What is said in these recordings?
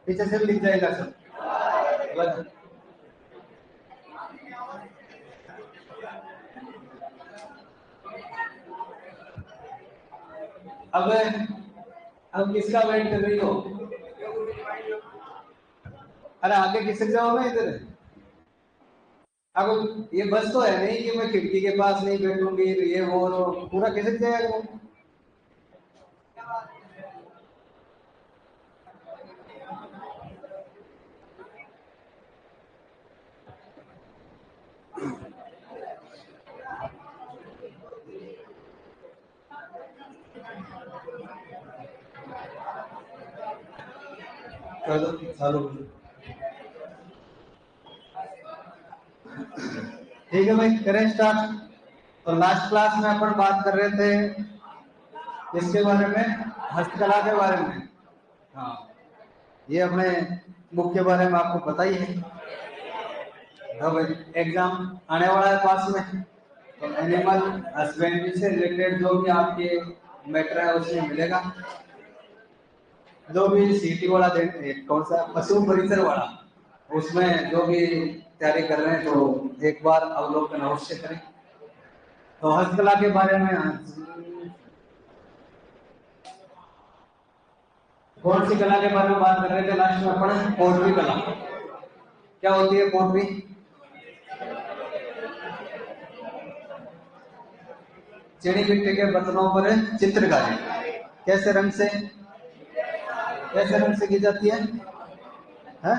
पीछे से भी लिख जाएगा सब। अब किसका वेट कर रही हो? अरे आगे खिसक जाओ ना इधर। अब ये बस तो है नहीं कि मैं खिड़की के पास नहीं बैठूंगी, ये वो पूरा खिसक जाएगा वो। ठीक है भाई, करें स्टार्ट। तो लास्ट क्लास में अपन बात कर रहे थे किसके बारे में? हस्तकला के बारे में। हाँ, ये अपने बुक के बारे में आपको पता ही है। अब एग्जाम आने वाला है पास में, तो एनिमल हस्बेंड्री से रिलेटेड जो भी आपके मैटर है उसमें मिलेगा। जो भी सीटी वाला कौन सा पशु परिसर वाला, उसमें जो भी तैयारी कर रहे हैं तो एक बार अवलोकन अवश्य करें। तो हस्तकला के बारे में कौन सी कला के बारे में बात कर रहे थे लास्ट में अपन? पोट्री कला। क्या होती है पोट्री? चिड़ी मिट्टी के बर्तनों पर चित्रकारी कैसे रंग से की जाती है? हैं?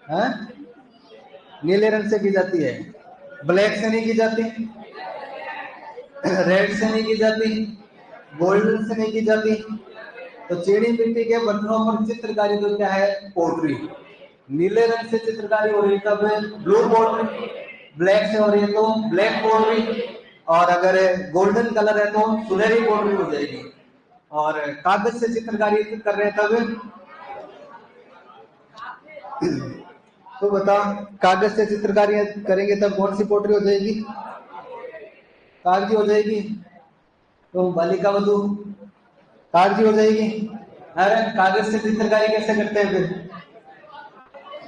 हैं? नीले रंग से की जाती है, ब्लैक से नहीं की जाती, रेड से नहीं की जाती, गोल्डन से नहीं की जाती। तो चिड़ी मिट्टी के बर्तनों पर चित्रकारी तो क्या है? पोट्री। नीले रंग से चित्रकारी हो रही तब ब्लू पोट्री, ब्लैक से हो रही है तो ब्लैक पोट्री, और अगर गोल्डन कलर है तो सुनहरी पोट्री हो जाएगी। और कागज से चित्रकारी कर रहे हैं तब तो बताओ, कागज से चित्रकारी करेंगे तब कौन सी पोट्री हो जाएगी? कागजी हो जाएगी। तो बालिका वधू कागजी हो जाएगी। अरे कागज से चित्रकारी कैसे करते हैं फिर?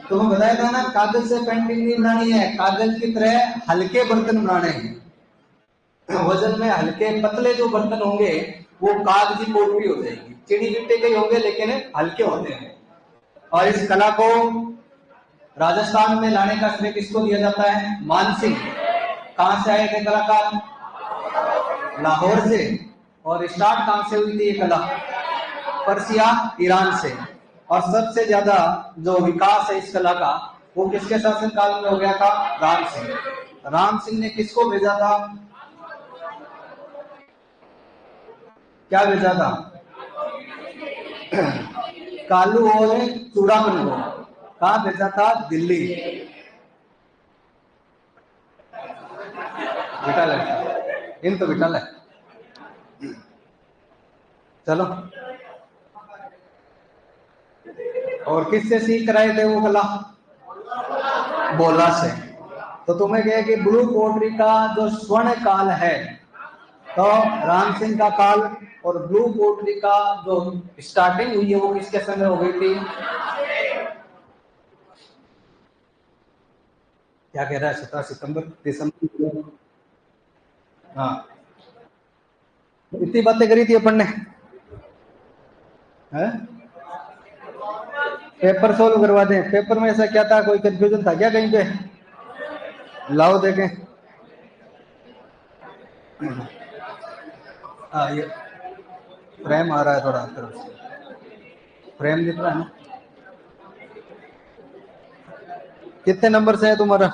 तो मैं बताया था ना, कागज से पेंटिंग नहीं बनानी है, कागज की तरह हल्के बर्तन बनाने हैं। वजन में हल्के पतले जो बर्तन होंगे वो कागजी पोट्री हो जाएगी। चिड़ी मिट्टी के होंगे लेकिन हल्के होते हैं। और इस कला को राजस्थान में लाने का श्रेय किसको दिया जाता है? मानसिंह। कहां से आए थे कलाकार? लाहौर से। और स्टार्ट कहां से हुई थी ये कला? पर्सिया, ईरान से। और सबसे ज्यादा जो विकास है इस कला का वो किसके शासन काल में हो गया था? राम सिंह। राम सिंह ने किसको भेजा था? क्या भेजा था? कालू और चूड़ामन को। कहा भेजा था? दिल्ली। विटल है, इन तो विटल है। चलो, और किससे सीख रहे थे वो कला? बोला से। तो तुम्हें कहे कि ब्लू पोट्री का जो स्वर्ण काल है तो राम सिंह का काल, और ब्लू पोट्री का जो स्टार्टिंग हुई है वो किसके समय हो गई थी? क्या कह रहा है? 17 सितंबर दिसंबर। हाँ, इतनी बातें करी थी अपन ने। है? पेपर सोल्व करवा दें। पेपर में ऐसा क्या था? कोई कंफ्यूजन था क्या कहीं पे? लाओ देखें। हाँ, ये फ्रेम आ रहा है थोड़ा तरफ से, फ्रेम दिख रहा है ना? कितने नंबर से है तुम्हारा?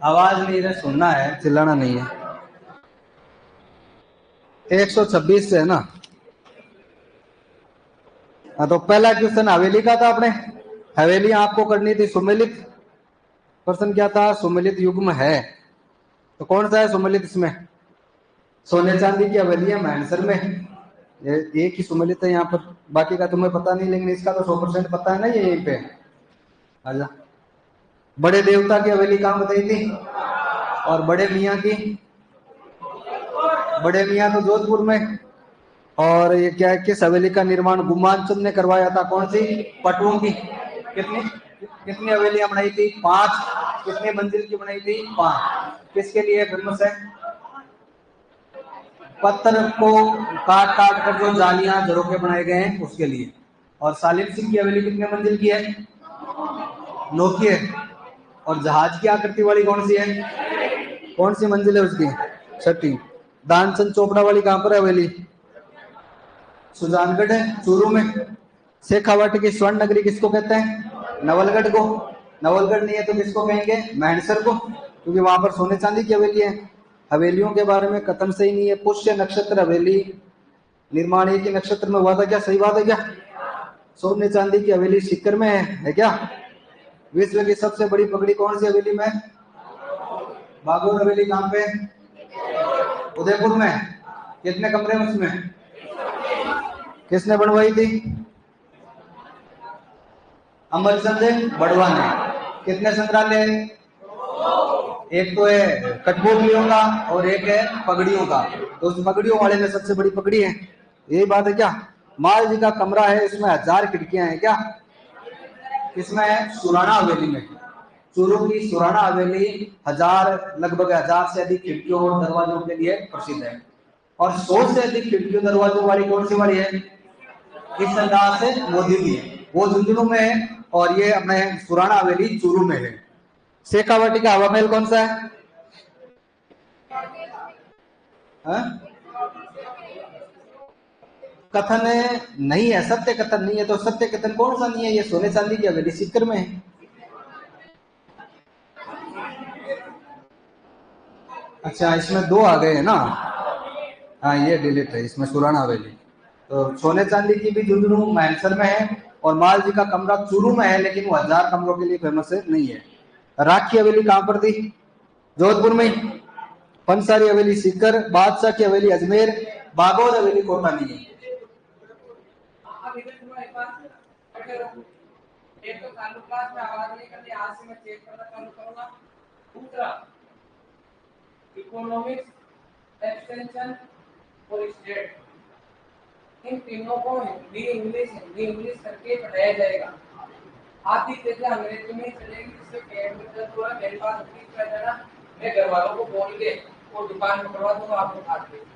आवाज नहीं है, सुनना है, चिल्लाना नहीं है। 126 से है ना? हाँ, तो पहला क्वेश्चन हवेली का था अपने। हवेली आपको करनी थी सुमेलित। प्रश्न क्या था? सुमेलित युग में है तो कौन सा है सुमेलित? इसमें सोने चांदी की हवेली है मैनसर में, एक ही सुमेलित है यहाँ पर। बाकी का तुम्हें पता नहीं, लेकिन इसका तो 100% पता है ना। ये यहीं पे आजा। बड़े देवता की हवेली कहाँ बताई थी? और बड़े मियाँ की? बड़े मियाँ तो जोधपुर में। और ये क्या है, किस हवेली का निर्माण गुमान चंद ने करवाया था? कौन सी? पटुओं की। कितनी कितनी हवेलियां बनाई थी? 5। कितने मंजिल की बनाई थी? 5। किसके लिए फेमस है? पत्थर को काट काट कर जो जालियां झरोखे बनाए गए हैं उसके लिए। और सालिम सिंह की हवेली कितने मंजिल की है? 9 की है। और जहाज की आकृति वाली कौन सी है? कौन सी मंजिल है उसकी? 6ठी। दानचंद चोपड़ा वाली कहां पर है हवेली? सुजानगढ़ है, चूरू में। शेखावाटी की स्वर्ण नगरी किसको कहते हैं? नवलगढ़ को। नवलगढ़ नहीं है तो किसको कहेंगे? मैनसर को, क्योंकि वहां पर सोने चांदी की हवेली है। हवेलियों के बारे में कथन सही नहीं है। पुष्य नक्षत्र हवेली निर्माण एक ही नक्षत्र में हुआ था क्या? सही बात है क्या? सोने चांदी की हवेली सीकर में है क्या? विश्व की सबसे बड़ी पगड़ी कौन सी हवेली में? बागोर हवेली कहां पे? उदयपुर में। कितने कमरे हैं उसमें? किसने बनवाई थी? अमरचंद बड़वा ने। कितने संग्रहालय? एक तो है कठपुतलियों का और एक है पगड़ियों का। तो उस पगड़ियों वाले में सबसे बड़ी पगड़ी है, यही बात है क्या? माल जी का कमरा है, इसमें 1000 खिड़कियां हैं क्या? किसमें है? सुराना हवेली में। चूरू की सुराना हवेली 1000, लगभग 1000 से अधिक खिड़कियों और दरवाजों के लिए प्रसिद्ध है। और 100 से अधिक खिड़कियों दरवाजों वाली कौन सी वाली है? इस अंदाज से मोदी की है, वो झुंझुनू में है। और ये अपने सुराना हवेली चूरू में है। शेखावाटी का हवा महल कौन सा है? हाँ? कथन नहीं है, सत्य कथन नहीं है। तो सत्य कथन कौन सा नहीं है? ये सोने चांदी की हवेली सीकर में है। अच्छा, इसमें 2 आ गए हैं ना। हाँ, ये डिलीट है, इसमें सुराना हवेली। तो सोने चांदी की भी झुंझुनू मैनसर में है। और माल जी का कमरा चूरू में है, लेकिन वो 1000 कमरों के लिए फेमस है नहीं है। राख की हवेली कहां पर थी? जोधपुर में। पंसारी हवेली सीकर, बादशाह की हवेली अजमेर, बागोर हवेली कोटा नहीं है। एक तो चालू क्लास में आवाज नहीं करनी, आज से मैं चेक करना चालू करूंगा। दूसरा, इकोनॉमिक्स एक्सटेंशन और स्टेट, इन तीनों को हिंदी इंग्लिश करके पढ़ाया जाएगा। आधी जैसे अंग्रेजी में चलेगी, जिससे केमिकल पूरा मेरे पास अपनी कर देना, मैं घर वालों को बोल के वो दुकान में करवा दूंगा, आपको काट देंगे।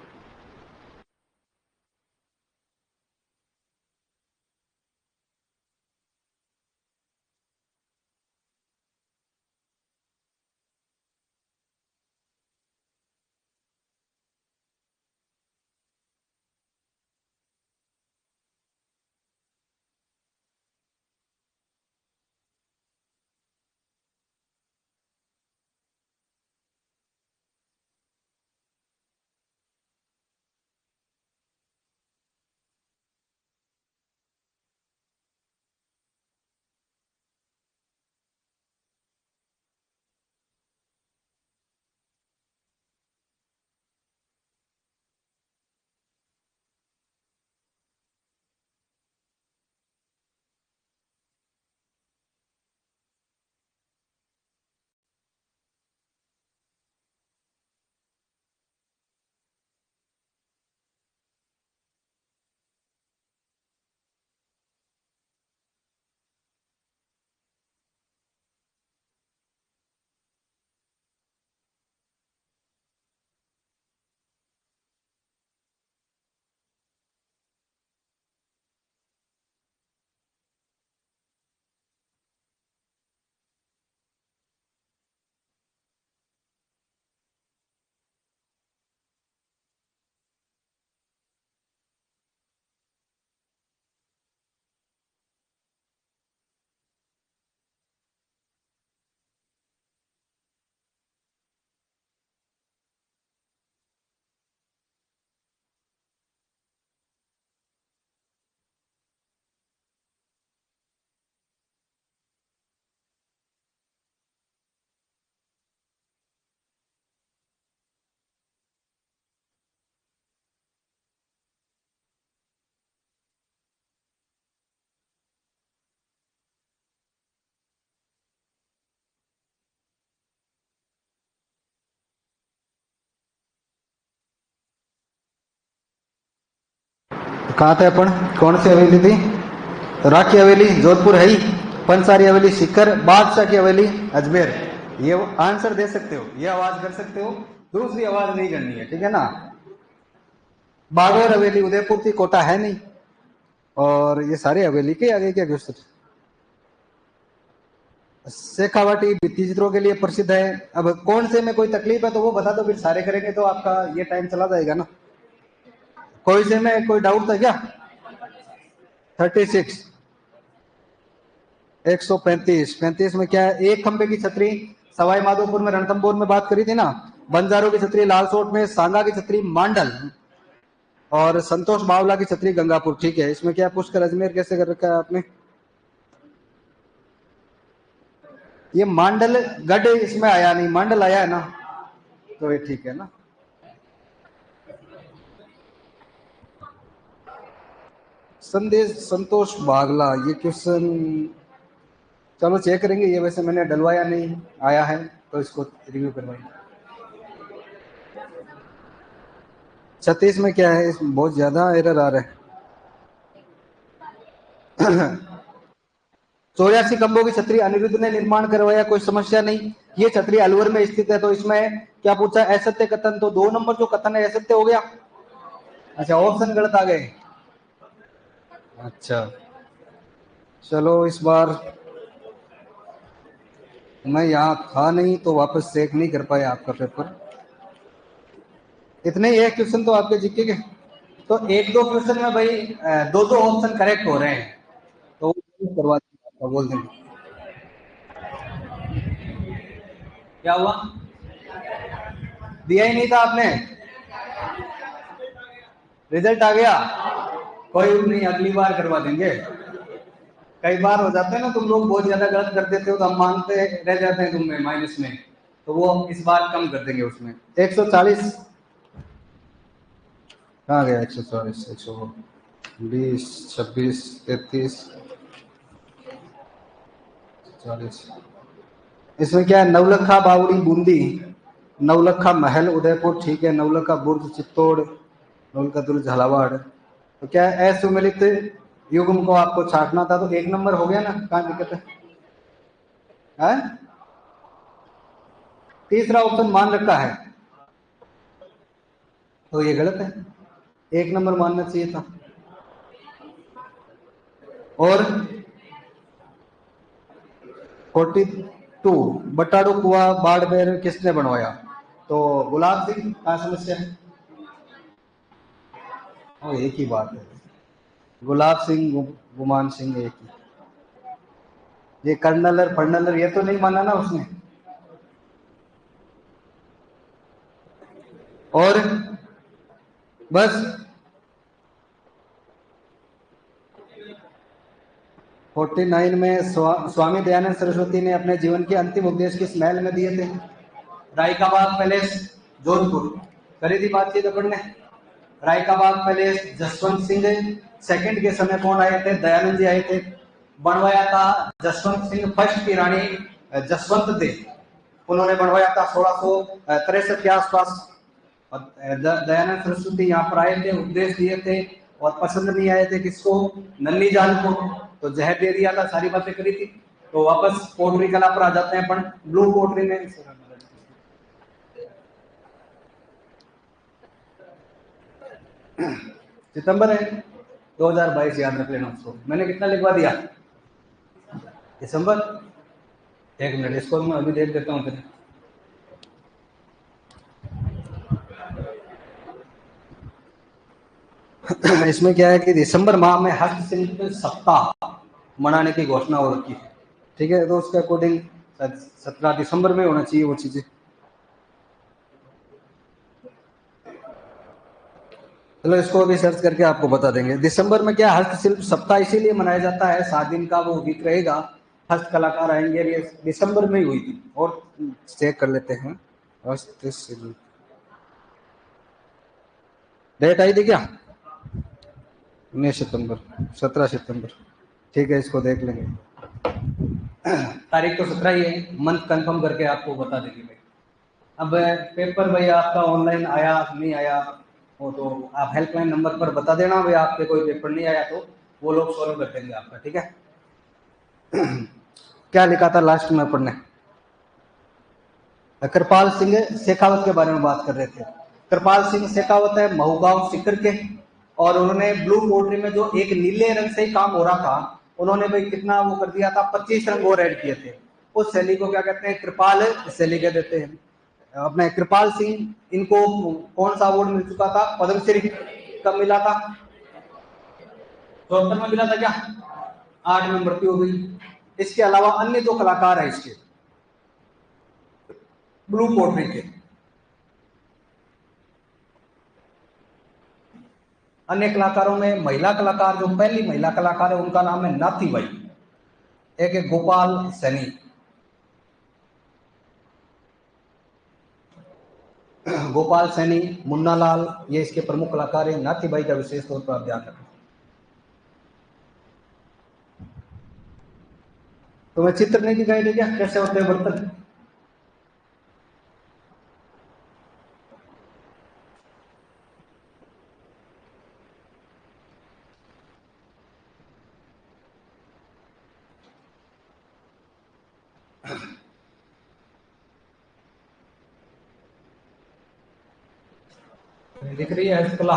कहाँ थे अपन, कौन सी हवेली थी? राख की हवेली जोधपुर है ही, पंसारी हवेली सीकर, बादशाह की हवेली अजमेर। ये आंसर दे सकते हो, ये आवाज कर सकते हो, दूसरी आवाज नहीं करनी है, ठीक है ना। बागौर हवेली उदयपुर थी, कोटा है नहीं। और ये सारे हवेली के आगे क्या क्वेश्चन। शेखावाटी भित्ति चित्रों के लिए प्रसिद्ध है। अब कौन से में कोई तकलीफ है तो वो बता दो, फिर सारे करेंगे तो आपका ये टाइम चला जाएगा ना। कोई से में कोई डाउट था क्या? 36, 135, 35 में क्या है? एक खंबे की छतरी सवाई माधोपुर में रणथंभौर में बात करी थी ना। बंजारों की छतरी लालसोट में, सांगा की छतरी मांडल, और संतोष बावला की छतरी गंगापुर। ठीक है, इसमें क्या पुष्कर अजमेर कैसे कर रखा है आपने? ये मांडल गढ़ इसमें आया नहीं, मांडल आया है ना, तो ये ठीक है ना। संदेश संतोष बागला, ये क्वेश्चन चलो चेक करेंगे, ये वैसे मैंने डलवाया नहीं, आया है तो इसको रिव्यू करवाएंगे। 36 में क्या है? इसमें बहुत ज्यादा एरर आ रहा है। 84 खंभों की छतरी अनिरुद्ध ने निर्माण करवाया, कोई समस्या नहीं। ये छतरी अलवर में स्थित है, तो इसमें क्या पूछा? असत्य कथन, तो 2 नंबर जो कथन है असत्य हो गया। अच्छा, ऑप्शन गलत आ गए। अच्छा, चलो इस बार मैं यहाँ था नहीं तो वापस चेक नहीं कर पाया आपका पेपर। इतने ही एक क्वेश्चन तो आपके जीके के, तो एक दो क्वेश्चन में भाई दो दो ऑप्शन करेक्ट हो रहे हैं, तो करवा देंगे आपका, बोल देंगे। क्या हुआ? दिया ही नहीं था आपने, रिजल्ट आ गया, कोई नहीं, अगली बार करवा देंगे। कई बार हो जाते हैं ना, तुम लोग बहुत ज्यादा गलत कर देते हो तो हम मानते रह जाते हैं तुम में माइनस में, तो वो हम इस बार कम कर देंगे उसमें। 140 कहाँ गया? 140, 120, 26, 33, 40। इसमें क्या है? नवलखा बावड़ी बूंदी, नवलखा महल उदयपुर, ठीक है, नवलखा बुर्ज चित्तौड़, नवलखा दुर्ग झालावाड़। तो क्या है? असुमिलित युग्म को आपको छाटना था, तो 1 नंबर हो गया ना, कहाँ दिक्कत है? तीसरा ऑप्शन मान रखा है, तो ये गलत है, 1 नंबर मानना चाहिए था। और 42 बटाड़ू कुआ बाड़मेर किसने बनवाया? तो गुलाब सिंह, कहाँ समस्या है? एक ही बात है, गुलाब सिंह गुमान सिंह एक ही। ये कर्नलर फर्नलर ये तो नहीं माना ना उसने। और बस 49 में स्वामी दयानंद सरस्वती ने अपने जीवन के अंतिम उपदेश किस महल में दिए थे? राय का बाग पैलेस जोधपुर, करी थी बातचीत अपन ने। राय का बाग पैलेस जसवंत सिंह सेकंड के समय कौन आए थे? दयानंद जी आए थे। बनवाया था जसवंत सिंह फर्स्ट की रानी जसवंत थे, उन्होंने बनवाया था 1663 के आसपास। और दयानंद सरस्वती यहाँ पर आए थे, उपदेश दिए थे, और पसंद नहीं आए थे किसको? नन्ही जान को, तो जहर दे दिया था, सारी बातें करी थी। तो वापस पोटरी कला पर आ जाते हैं अपन, ब्लू पोटरी में। सितंबर है 2022, याद रख लेना उसको। मैंने कितना लिखवा दिया? दिसंबर। 1 मिनट, इसको मैं अभी देख देता हूँ फिर। इसमें क्या है कि दिसंबर माह में हस्तशिल्प सप्ताह मनाने की घोषणा हो रखी है, ठीक है, तो उसके अकॉर्डिंग 17 दिसंबर में होना चाहिए वो चीजें। चलो इसको अभी सर्च करके आपको बता देंगे। दिसंबर में क्या हस्तशिल्प सप्ताह इसीलिए मनाया जाता है, 7 दिन का वो वीक रहेगा, हस्त कलाकार आएंगे। ये दिसंबर में ही हुई थी। और चेक कर लेते हैं हस्तशिल्प, डेट आई थी क्या? 19 सितंबर, 17 सितंबर, ठीक है, इसको देख लेंगे। तारीख तो 17 ही है, मंथ कंफर्म करके आपको बता देंगे भाई। अब पेपर भाई आपका ऑनलाइन आया नहीं आया, वो तो आप हेल्पलाइन नंबर पर बता देना भाई, आपके कोई पेपर नहीं आया तो वो लोग सॉल्व कर देंगे आपका, ठीक है। क्या लिखा था लास्ट में अपन ने? कृपाल सिंह शेखावत के बारे में बात कर रहे थे। कृपाल सिंह शेखावत है महूगांव सीकर के, और उन्होंने ब्लू पोल्ट्री में जो एक नीले रंग से ही काम हो रहा था, उन्होंने भाई कितना वो कर दिया था, 25 रंग और ऐड किए थे। उस शैली को क्या कहते हैं? कृपाल शैली कह देते हैं। अपने कृपाल सिंह, इनको कौन सा अवार्ड मिल चुका था? पद्मश्री। कब मिला था? 74 में मिला था क्या? 8 में मृत्यु हो गई। इसके अलावा अन्य जो कलाकार है इसके ब्लू पोल्ट्री के, अन्य कलाकारों में महिला कलाकार, जो पहली महिला कलाकार है उनका नाम है नाथी बाई, एक है गोपाल सैनी। गोपाल सैनी, मुन्ना लाल, ये इसके प्रमुख कलाकार हैं। नाथी बाई का विशेष तौर पर आप ध्यान रखें। तो मैं चित्र नहीं दिखाई दे क्या कैसे होते हैं बर्तन? दिख रही है हस्तकला?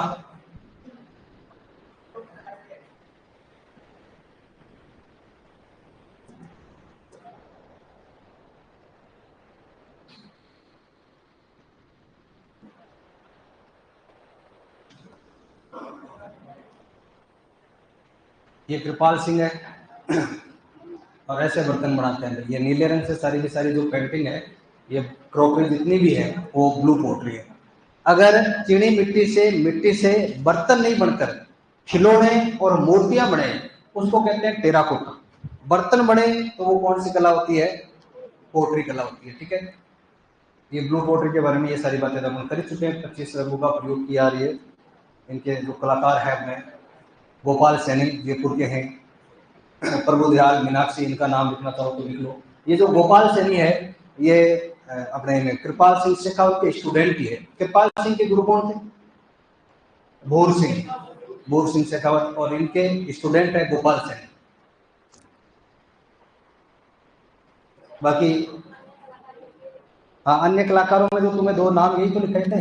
ये कृपाल सिंह है और ऐसे बर्तन बनाते हैं। ये नीले रंग से सारी की सारी जो पेंटिंग है, ये क्रॉकरी जितनी भी है वो ब्लू पोट्री है। अगर चीनी मिट्टी से बर्तन नहीं बनकर खिलौने और मूर्तियां बने, उसको कहते हैं टेराकोटा। बर्तन बने तो वो कौन सी कला होती है? पोट्री कला होती है, ठीक है। ये ब्लू पोट्री के बारे में ये सारी बातें हम कर चुके हैं। 25 रंगों का प्रयोग किया। ये इनके जो कलाकार है अपने गोपाल सैनी जयपुर के हैं, प्रभुदयाल मीनाक्षी इनका नाम लिखना चाहो तो लिख लो। ये जो गोपाल सैनी है, ये अपने कृपाल सिंह शेखावत के स्टूडेंट ही है। कृपाल सिंह के गुरु कौन थे? भूर सिंह शेखावत, और इनके स्टूडेंट है गोपाल सैनी। बाकी हाँ, अन्य कलाकारों में जो तुम्हें दो नाम यही तो लिखे थे,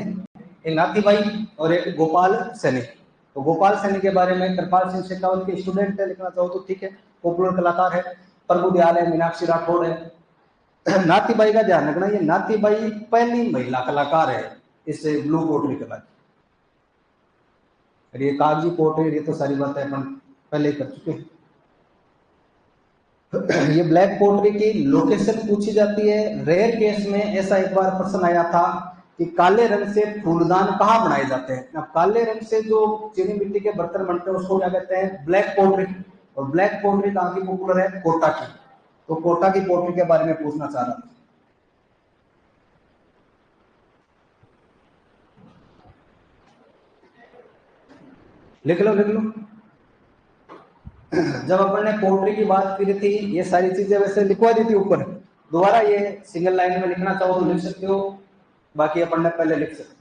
एक नाथी बाई और एक गोपाल सैनी। तो गोपाल सैनी के बारे में कृपाल सिंह शेखावत के स्टूडेंट है लिखना चाहो तो ठीक है, पॉपुलर कलाकार है। प्रभुदयाल है, मीनाक्षी राठौड़ है। नाथीबाई का ध्यान रखना, ये नाथीबाई पहली महिला कलाकार है इस ब्लू पोट्री कला की। ये कागजी पोट्री, ये तो सारी बातें अपन पहले कर चुके हैं। ये ब्लैक पोट्री की लोकेशन पूछी जाती है। रेयर केस में ऐसा एक बार प्रश्न आया था कि काले रंग से फूलदान कहाँ बनाए जाते हैं। अब काले रंग से जो चीनी मिट्टी के बर्तन बनते हैं उसको क्या कहते हैं? Black pottery. और ब्लैक पोट्री कहाँ की पॉपुलर है? कोटा की। तो कोटा की पोट्री के बारे में पूछना चाह रहा था। लिख लो लिख लो। जब अपन ने पोट्री की बात की थी, ये सारी चीजें वैसे लिखवा दी थी ऊपर, दोबारा ये सिंगल लाइन में लिखना चाहो तो लिख सकते हो, बाकी अपन ने पहले लिख सकते।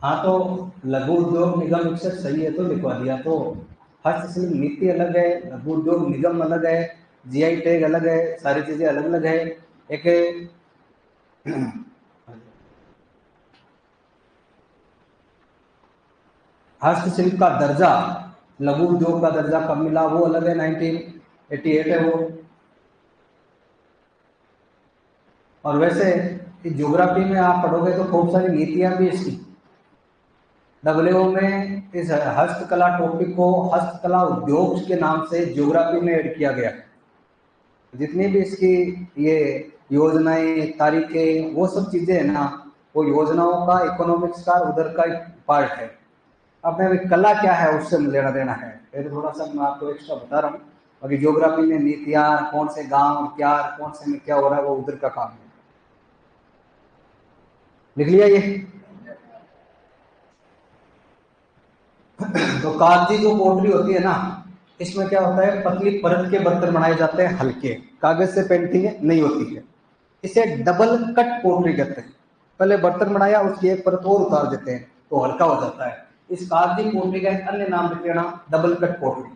हाँ, तो लघु उद्योग निगम विकसित सही है तो लिखवा दिया। तो हस्तशिल्प नीति अलग है, लघु उद्योग निगम अलग है, जीआई टैग अलग है, सारी चीजें अलग अलग है। एक हस्तशिल्प का दर्जा, लघु उद्योग का दर्जा कब मिला वो अलग है, 1988 है वो। और वैसे ज्योग्राफी में आप पढ़ोगे तो खूब सारी नीतियां भी इसकी। डब्ल्यू में इस हस्तकला टॉपिक को हस्तकला उद्योग के नाम से ज्योग्राफी में ऐड किया गया। जितनी भी इसकी ये योजनाएं, तारीखें, वो सब चीजें है ना, वो योजनाओं का, इकोनॉमिक्स का उधर का पार्ट है। अब मैं कला क्या है उससे लेना देना है, फिर थोड़ा सा मैं आपको एक्स्ट्रा बता रहा हूँ। अभी ज्योग्राफी में नीतियां, कौन से गांव क्या, कौन से में क्या हो रहा है, वो उधर का काम है। लिख लिया ये? तो कागजी जो पोट्री होती है ना, इसमें क्या होता है, पतली परत के बर्तन बनाए जाते हैं, हल्के कागज से पेंटिंग नहीं होती है। इसे डबल कट पोटरी कहते हैं। पहले बर्तन बनाया, उसकी एक परत और उतार देते हैं तो हल्का हो जाता है। इस कागजी पोटरी का एक अन्य नाम देते हैं डबल कट पोटरी।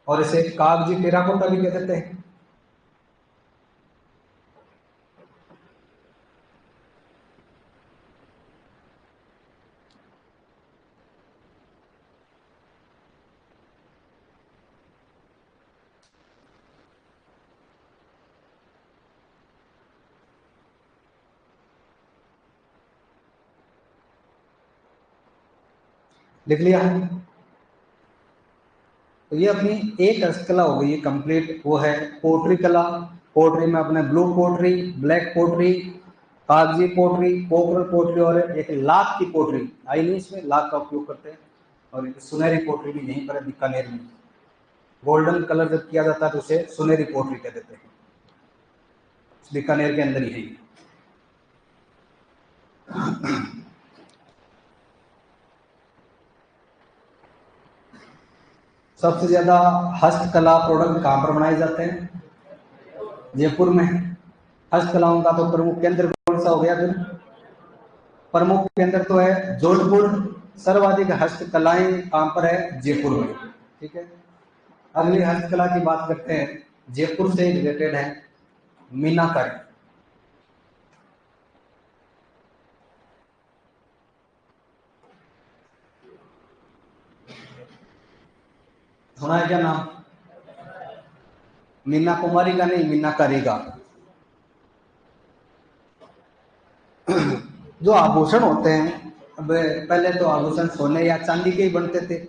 और इसे कागजी टेराकोटा भी कह देते हैं। लिख लिया? तो ये अपनी एक हस्तकला हो गई कंप्लीट, वो है पोट्री कला। पोट्री में अपने ब्लू पोट्री, ब्लैक पोट्री, कागजी पोट्री, पोखरल पोट्री और एक लाख की पोट्री आई नहीं, इसमें लाख का उपयोग करते हैं। और एक सुनहरी पोट्री भी यहीं पर है बीकानेर में। गोल्डन कलर जब किया जाता है तो उसे सुनहरी पोट्री कह देते हैं। बीकानेर के अंदर ही है। सबसे ज्यादा हस्तकला प्रोडक्ट कहाँ पर बनाए जाते हैं? जयपुर में। हस्तकलाओं का तो प्रमुख केंद्र कौन सा हो गया फिर? प्रमुख केंद्र तो है जोधपुर। सर्वाधिक हस्तकलाएं कहाँ पर है? जयपुर में। ठीक है, अगली हस्तकला की बात करते हैं, जयपुर से रिलेटेड है मीनाकारी। सुना है क्या नाम? मीना कुमारी का नहीं, मीनाकारी का। जो आभूषण होते हैं, अब पहले तो आभूषण सोने या चांदी के ही बनते थे,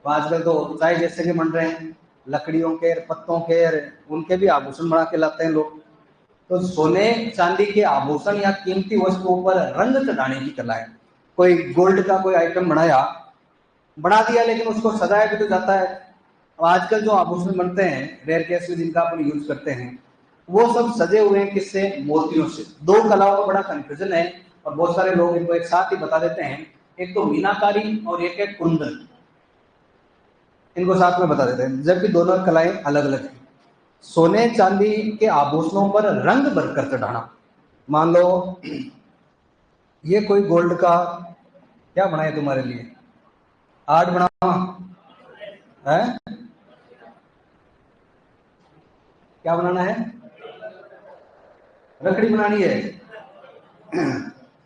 आजकल तो चाहे जैसे के बन रहे हैं, लकड़ियों के, पत्तों के, उनके भी आभूषण बना के लाते हैं लोग। तो सोने चांदी के आभूषण या कीमती वस्तुओं पर रंग चढ़ाने की कला है। कोई गोल्ड का कोई आइटम बना दिया, लेकिन उसको सजाया भी तो जाता है। अब आजकल जो आभूषण बनते हैं रेयर केस में, जिनका अपन यूज करते हैं, वो सब सजे हुए हैं किससे? मोतियों से। दो कलाओं का बड़ा कंफ्यूजन है और बहुत सारे लोग इनको एक साथ ही बता देते हैं। एक तो मीनाकारी और एक है कुंदन, इनको साथ में बता देते हैं, जबकि दोनों कलाएं अलग अलग हैं। सोने चांदी के आभूषणों पर रंग भरकर चढ़ाना। मान लो ये कोई गोल्ड का क्या बनाए तुम्हारे लिए, आर्ट बनावा है? क्या बनाना है? रखड़ी बनानी है।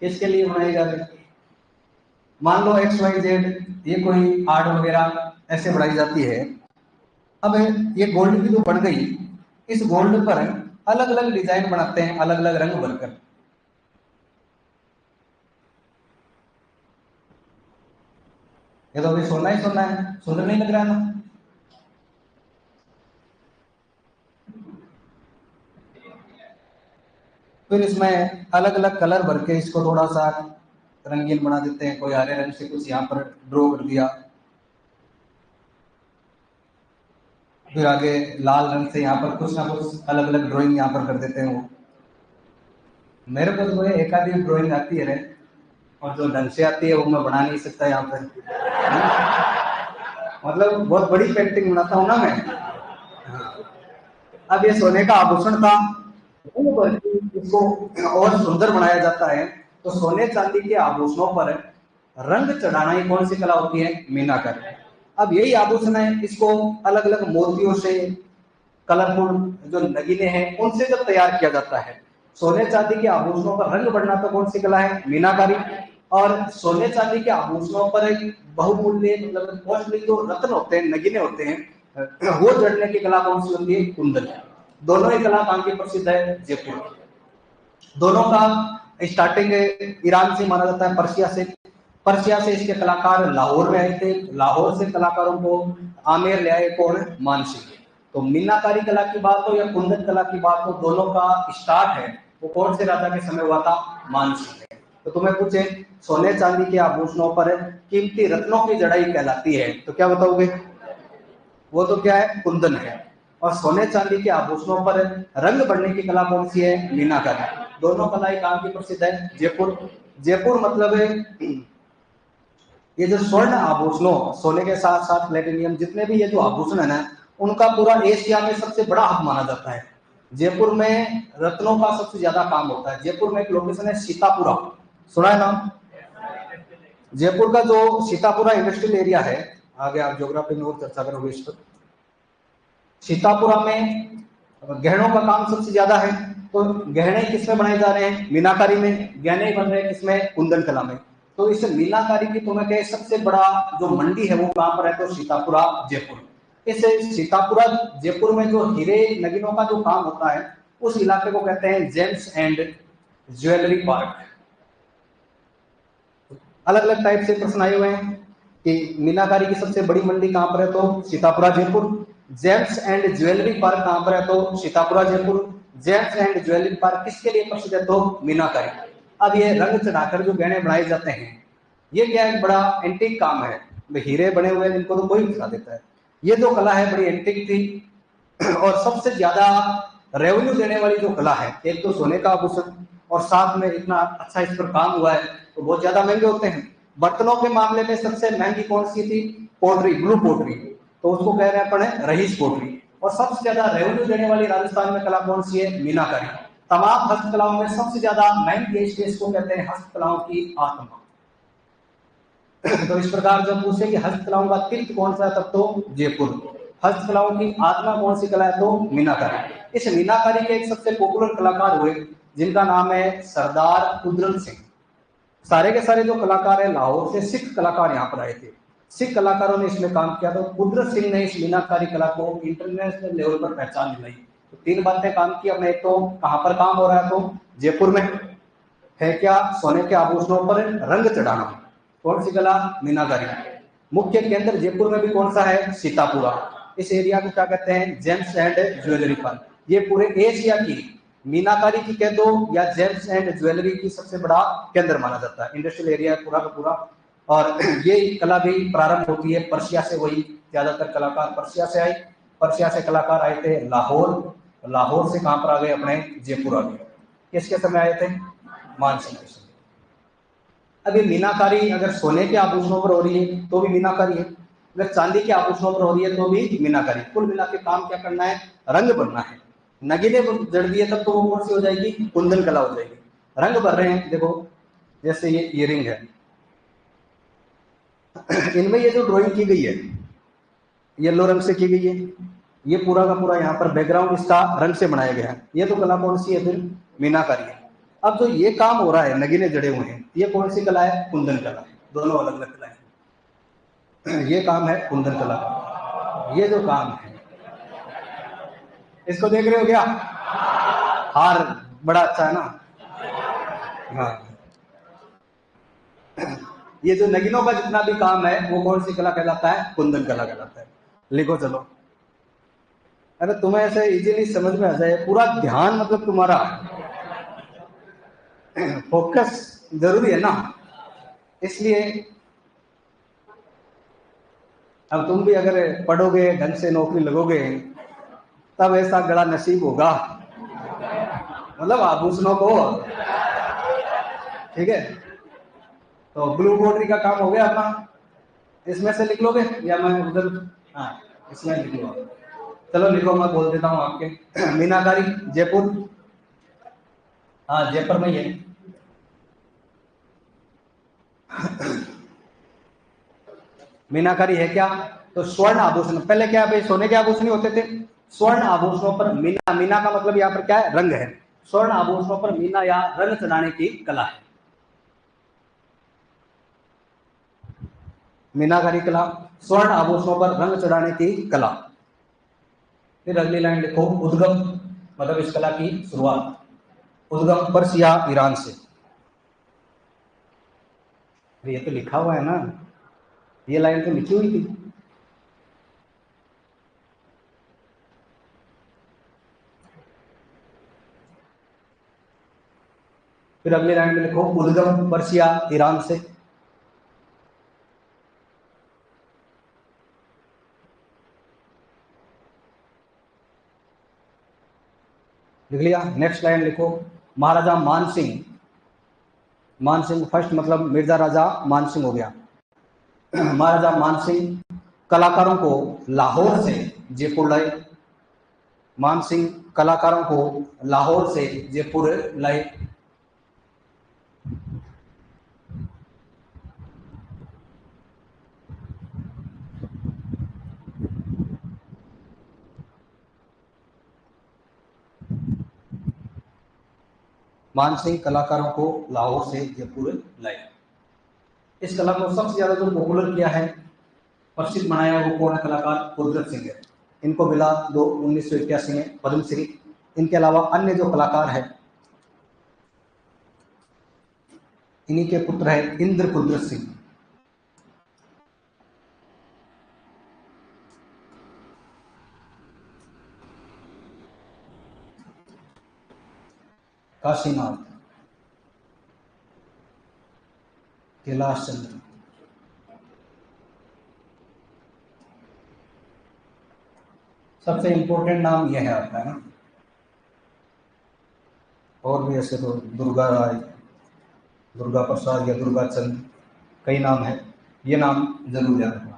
किसके लिए बनाई जा रही? मान लो XYZ, ये कोई आर्ट वगैरह ऐसे बनाई जाती है। अब ये गोल्ड की तो बन गई, इस गोल्ड पर अलग अलग डिजाइन बनाते हैं, अलग अलग रंग भरकर। ये तो अभी सोना ही सोना है, सुंदर नहीं लग रहा ना? फिर इसमें अलग अलग कलर भर के इसको थोड़ा सा रंगीन बना देते हैं। कोई हरे रंग से कुछ यहाँ पर ड्रॉ कर दिया, फिर आगे लाल रंग से यहाँ पर कुछ ना कुछ अलग अलग ड्राइंग यहाँ पर कर देते हैं। वो मेरे को तो एक आधी ड्राइंग आती है रे, और जो ढंग से आती है वो मैं बना नहीं सकता यहाँ पर। मतलब बहुत बड़ी पेंटिंग बनाता हूँ ना मैं। अब ये सोने का आभूषण था, इसको और सुंदर बनाया जाता है। तो सोने चांदी के आभूषणों पर रंग चढ़ाना ही कौन सी कला होती है? मीनाकारी। अब यही आभूषण है, इसको अलग अलग मोतियों से, कलरफुल जो नगीने हैं उनसे जब तैयार किया जाता है। सोने चांदी के आभूषणों पर रंग बढ़ना तो कौन सी कला है? मीनाकारी। और सोने चांदी के आभूषणों पर एक बहुमूल्य मतलब कॉस्टली जो रत्न होते हैं, नगीने होते हैं, वो जड़ने की कला कौन सी होती है? कुंदन। दोनों ही कला कहाँ की प्रसिद्ध है? जयपुर। दोनों का स्टार्टिंग ईरान से माना जाता है, पर्शिया से। पर्शिया से इसके कलाकार लाहौर में आए थे, लाहौर से कलाकारों को आमेर ले आए कौन? मानसिंह। तो मीनाकारी कला की बात हो या कुंदन कला की बात हो, दोनों का स्टार्ट है वो कौन से राजा के समय हुआ था? मानसिंह। तो तुम्हें पूछे सोने चांदी के आभूषणों पर कीमती रत्नों की जड़ाई कहलाती है, तो क्या बताओगे? वो तो क्या है? कुंदन है। और सोने चांदी के आभूषणों पर रंग भरने की कला कौन सी है? मीनाकारी। दोनों कलाएं कहाँ की प्रसिद्ध है? जयपुर। जयपुर मतलब है ये जो स्वर्ण आभूषणों, सोने के साथ साथ प्लेटिनियम, जितने भी ये जो आभूषण है ना, उनका पूरा एशिया में सबसे बड़ा हब माना जाता है। जयपुर में रत्नों का सबसे ज्यादा काम होता है। जयपुर में एक लोकेशन है सीतापुरा, सुना है नाम? जयपुर का जो सीतापुरा इंडस्ट्रियल एरिया है, आगे आप ज्योग्राफी में और चर्चा करोगे इस पर। सीतापुरा में गहनों का काम सबसे ज्यादा है। तो गहने किसमें बनाए जा रहे हैं? मीनाकारी में। गहने बन रहे हैं किसमें? कुंदन कला में। तो इस मीनाकारी की तुम्हें कहे सबसे बड़ा जो मंडी है वो कहां पर है? तो सीतापुरा जयपुर। इस सीतापुरा जयपुर में जो हीरे नगीनों का जो काम होता है, उस इलाके को कहते हैं जेम्स एंड ज्वेलरी पार्क। अलग अलग टाइप से प्रश्न आए हुए हैं कि मीनाकारी की सबसे बड़ी मंडी कहां पर है? तो Sitapura Jaipur. James and jewellery park कहां पर है? तो Sitapura Jaipur. James and jewellery park किसके लिए प्रसिद्ध है? तो मीनाकारी। अब ये रंग चढ़ाकर जो गहने बनाए जाते हैं, ये क्या एक बड़ा एंटीक काम है। हीरे बने हुए हैं, इनको तो कोई दिखा देता है। ये जो कला है बड़ी एंटीक थी, और सबसे ज्यादा रेवेन्यू देने वाली जो कला है, एक तो सोने का आभूषण, और साथ में इतना अच्छा इस पर काम हुआ है तो बहुत ज्यादा महंगे होते हैं। बर्तनों के मामले में सबसे महंगी कौन सी थी? पोटरी, ब्लू पोटरी, तो उसको कह रहे हैं अपन रहीस पोटरी। और सबसे ज्यादा रेवेन्यू देने वाली राजस्थान में कला कौन सी है? मीनाकारी। तमाम हस्तकलाओं में सबसे ज्यादा महंगी है, इसलिए इसको कहते हैं हस्तकलाओं की आत्मा। तो इस प्रकार जब पूछे कि हस्तकलाओं का तीर्थ कौन सा है, तब तो जयपुर। हस्तकलाओं की आत्मा कौन सी कला है? तो मीनाकारी। इस मीनाकारी के एक सबसे पॉपुलर कलाकार हुए जिनका नाम है सरदार कुदरत सिंह। सारे के सारे जो कलाकार हैं लाहौर से सिख कलाकार यहाँ पर आए थे। सिख कलाकारों ने इसमें काम किया, तो कुदरत सिंह ने इस मीनाकारी कला को इंटरनेशनल लेवल पर पहचान दिलाई। तो तीन बातें काम की हमने। एक तो कहाँ पर काम हो रहा है? तो जयपुर में है। क्या? सोने के आभूषणों पर रंग चढ़ाना। कौन सी कला? मीनाकारी। मुख्य केंद्र जयपुर में भी कौन सा है? सीतापुरा। इस एरिया को क्या कहते हैं? James and jewellery park. ये पूरे एशिया की मीनाकारी की कह दो या जेम्स एंड ज्वेलरी की सबसे बड़ा केंद्र माना जाता है। इंडस्ट्रियल एरिया है पूरा का पूरा। और ये कला भी प्रारंभ होती है पर्शिया से। वही ज्यादातर कलाकार पर्शिया से आए। पर्शिया से कलाकार आए थे लाहौर। लाहौर से कहां पर आ गए? अपने जयपुर आ गए। किसके समय आए थे? मानसिंह के समय। अब ये मीनाकारी अगर सोने के आभूषणों पर हो रही है तो भी मीनाकारी है, अगर चांदी के आभूषणों पर हो रही है तो भी मीनाकारी। कुल मिला के काम क्या करना है? रंग भरना है। नगीने जड़ दिए तब तो वो कौन सी हो जाएगी? कुंदन कला हो जाएगी। रंग भर रहे हैं, देखो जैसे ये इयरिंग है, इनमें ये जो ड्राइंग की गई है येलो रंग से की गई है, ये पूरा का पूरा यहाँ पर बैकग्राउंड इसका रंग से बनाया गया है। ये तो कला कौन सी है? फिर मीनाकारी है। अब जो ये काम हो रहा है, नगीने जड़े हुए हैं, ये कौन सी कला है? कुंदन कला। दोनों अलग अलग कला है। ये काम है कुंदन कला का। ये जो काम है, इसको देख रहे हो क्या? हार बड़ा अच्छा है ना? हाँ। ये जो नगीनों का जितना भी काम है वो कौन सी कला कहलाता है? कुंदन कला कहलाता है। लिखो चलो। अरे तुम्हें ऐसे इजीली समझ में आ जाए, पूरा ध्यान मतलब तुम्हारा फोकस जरूरी है ना, इसलिए अब तुम भी अगर पढ़ोगे ढंग से, नौकरी लगोगे, तब ऐसा गड़ा नसीब होगा, मतलब आभूषणों को। ठीक है, तो ब्लू पोट्री का काम हो गया अपना। इसमें से लिख लोगे या मैं उधर? हाँ, इसमें लिख लो। चलो लिखो, मैं बोल देता हूँ आपके। मीनाकारी जयपुर। हाँ, जयपुर में ही है। मीनाकारी है क्या? तो स्वर्ण आभूषण। पहले क्या भाई? सोने के आभूषण होते थे। स्वर्ण आभूषणों पर मीना। मीना का मतलब यहाँ पर क्या है? रंग है। स्वर्ण आभूषणों पर मीना या रंग चढ़ाने की कला है मीनाकारी कला। स्वर्ण आभूषणों पर रंग चढ़ाने की कला। फिर अगली लाइन लिखो, उद्गम, मतलब इस कला की शुरुआत। उद्गम पर्सिया ईरान से। ये तो लिखा हुआ है ना, ये लाइन तो लिखी हुई थी। फिर अगली लाइन में लिखो, उद्गम पर्सिया ईरान से। लिख लिया? नेक्स्ट लाइन लिखो, महाराजा मानसिंह। मानसिंह फर्स्ट, मतलब मिर्जा राजा मानसिंह हो गया। महाराजा मानसिंह कलाकारों को लाहौर से जयपुर लाए। मानसिंह कलाकारों को लाहौर से जयपुर लाए। मानसिंह कलाकारों को लाहौर से जयपुर लाए। इस कला को सबसे ज्यादा जो पॉपुलर किया है, प्रसिद्ध बनाया, वो कौन है कलाकार? कुदरत सिंह है। इनको मिला 1981 में पद्मश्री। इनके अलावा अन्य जो कलाकार है, इन्हीं के पुत्र है इंद्र कुदरत सिंह। काशीनाथ, कैलाश चंद्र। सबसे इंपॉर्टेंट नाम यह है आपका, है ना। और भी ऐसे तो दुर्गा राय, दुर्गा प्रसाद या दुर्गा चंद, कई नाम है। ये नाम जरूर याद रखना।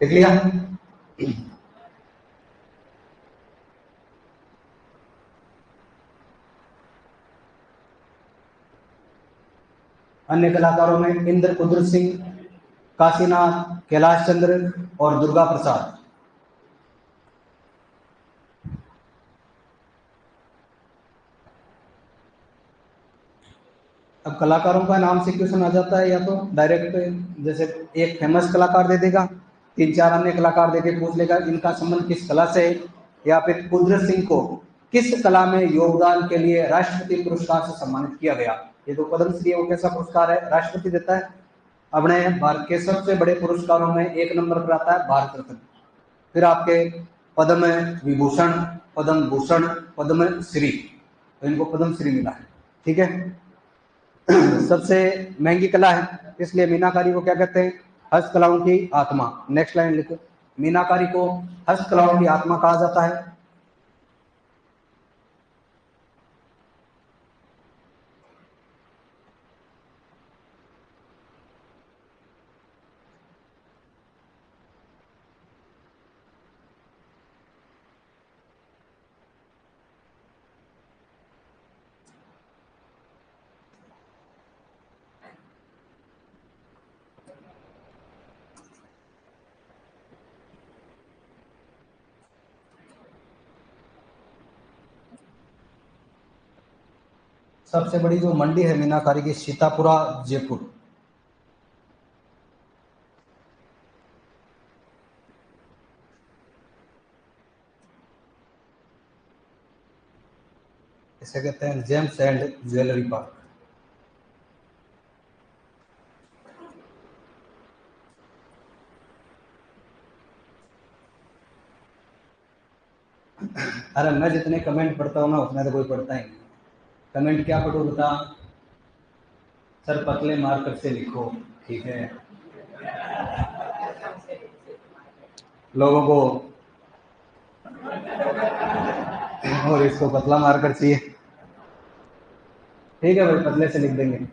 देख लिया? अन्य कलाकारों में इंद्र कुदरत सिंह, काशीनाथ, कैलाश चंद्र और दुर्गा प्रसाद। अब कलाकारों का नाम से क्वेश्चन आ जाता है, या तो डायरेक्ट जैसे एक फेमस कलाकार दे देगा, 3-4 अन्य कलाकार देके पूछ लेगा इनका संबंध किस कला से है, या फिर कुदरत सिंह को किस कला में योगदान के लिए राष्ट्रपति पुरस्कार से सम्मानित किया गया। ये तो पद्मश्री वो कैसा पुरस्कार है? राष्ट्रपति देता है। अपने भारत के सबसे बड़े पुरस्कारों में 1 नंबर पर आता है भारत रत्न। फिर आपके पद्म विभूषण, पद्म भूषण, पद्म श्री, तो इनको पद्म श्री मिला है। ठीक है। सबसे महंगी कला है, इसलिए मीनाकारी को क्या कहते हैं? हस्तकलाओं की आत्मा। नेक्स्ट लाइन लिखो, मीनाकारी को हस्तकलाओं की आत्मा कहा जाता है। सबसे बड़ी जो मंडी है मीनाकारी की, सीतापुरा, जयपुर। इसे कहते हैं जेम्स एंड ज्वेलरी पार्क। अरे मैं जितने कमेंट पढ़ता हूँ ना, उतना तो कोई पढ़ता ही नहीं। कमेंट क्या पढ़ो बता? सर पतले मार्कर से लिखो। ठीक है, लोगों को और इसको पतला मार्कर चाहिए। ठीक है भाई, पतले से लिख देंगे।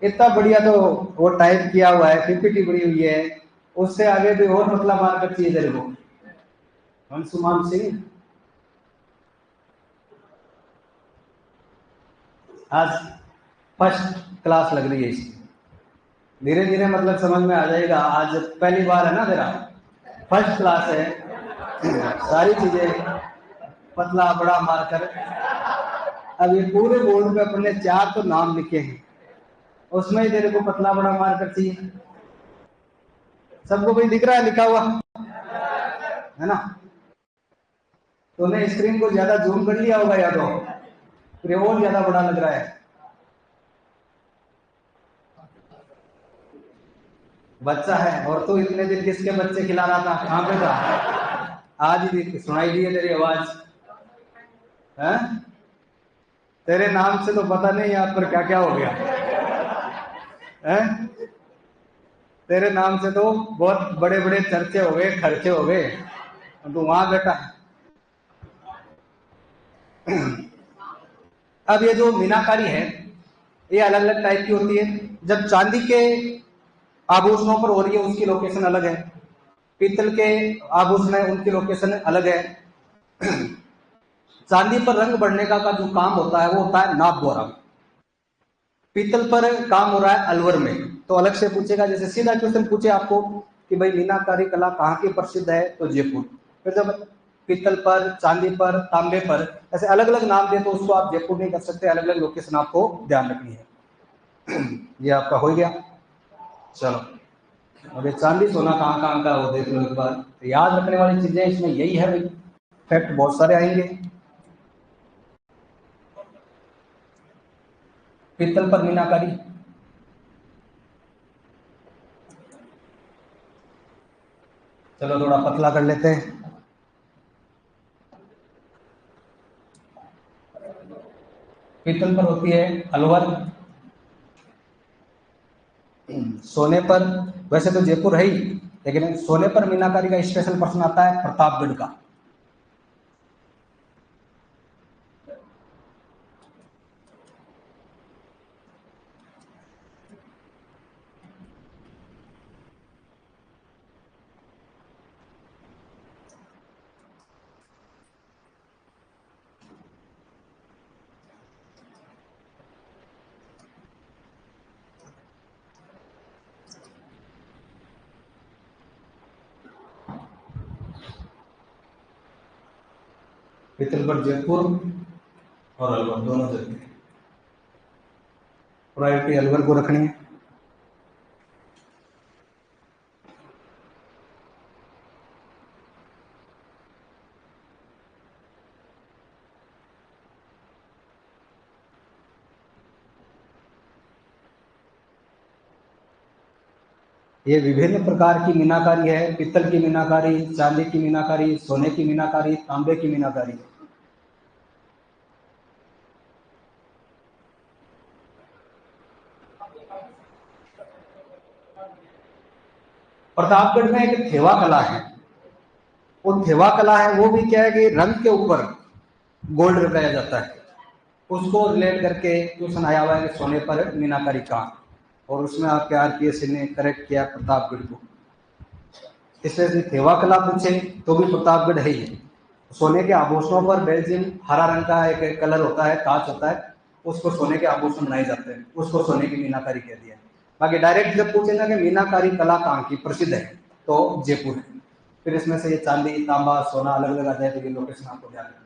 इतना बढ़िया तो वो टाइप किया हुआ है, पीपीटी बड़ी हुई है, उससे आगे भी और पतला मार्कर चाहिए तेरे को? अंशुमान सिंह, आज फर्स्ट क्लास लग रही है इसकी। धीरे धीरे मतलब समझ में आ जाएगा। आज पहली बार है ना तेरा, फर्स्ट क्लास है। सारी चीजें पतला बड़ा मार्कर अब ये पूरे बोर्ड पे अपने 4 तो नाम लिखे हैं, उसमें ही तेरे को पतला बड़ा मार्कर चाहिए। सबको भाई दिख रहा है लिखा हुआ है ना? तूने स्क्रीन को ज्यादा जूम कर लिया होगा या तो फिर और ज्यादा बड़ा लग रहा है। बच्चा है और तू इतने दिन किसके बच्चे खिला रहा था, कहाँ पे था? आज ही सुनाई दी है तेरी आवाज है? तेरे नाम से तो पता नहीं यहाँ पर क्या क्या हो गया है? तेरे नाम से तो बहुत बड़े बड़े चर्चे हो गए, खर्चे हो गए, तू वहां बैठा। अब ये जो मीनाकारी है ये अलग अलग टाइप की होती है। जब चांदी के आभूषणों पर हो रही है उसकी लोकेशन अलग है, पीतल के आभूषण है उनकी लोकेशन अलग है। चांदी पर रंग बढ़ने का जो काम होता है वो होता है नाप द्वारा। पीतल पर काम हो रहा है अलवर में, तो अलग से पूछेगा। जैसे सीधा क्वेश्चन पूछे आपको कि भाई मीनाकारी कला कहाँ की प्रसिद्ध है, तो जयपुर। फिर जब पीतल पर, चांदी पर, तांबे पर ऐसे अलग अलग नाम दे तो उसको आप जयपुर नहीं कर सकते, अलग अलग लोकेशन आपको ध्यान रखनी है। ये आपका हो गया। चलो अब ये चांदी सोना कहाँ कहाँ का वो देख लो एक बार। तो याद रखने वाली चीजें इसमें यही है भाई, फैक्ट बहुत सारे आएंगे। पीतल पर मीनाकारी, चलो थोड़ा पतला कर लेते हैं। पीतल पर होती है अलवर, सोने पर वैसे तो जयपुर है ही, लेकिन सोने पर मीनाकारी का स्पेशल प्रश्न आता है प्रतापगढ़ का। पीतल पर जयपुर और अलवर दोनों जगह, प्रायोरिटी अलवर को रखनी है। ये विभिन्न प्रकार की मीनाकारी है, पीतल की मीनाकारी, चांदी की मीनाकारी, सोने की मीनाकारी, तांबे की मीनाकारी। प्रतापगढ़ में एक थेवा कला है, वो थेवा कला है वो भी क्या है कि रंग के ऊपर गोल्ड लगाया जाता है, उसको रिलेट करके क्वेश्चन आया हुआ है कि सोने पर मीनाकारी का, और उसमें आपके आरपीएस ने करेक्ट किया प्रतापगढ़ को। इसलिए थेवा कला पूछे तो भी प्रतापगढ़ है ही। सोने के आभूषणों पर बेल्जियम हरा रंग का एक कलर होता है, कांच होता है, उसको सोने के आभूषण बनाए जाते हैं, उसको सोने की मीनाकारी कह दिया। बाकी डायरेक्ट जब पूछे ना कि मीनाकारी कला कहाँ की प्रसिद्ध है, तो जयपुर है। फिर इसमें से ये चांदी, तांबा, सोना अलग अलग आ जाए तो ये लोकेशन आपको ध्यान रखना।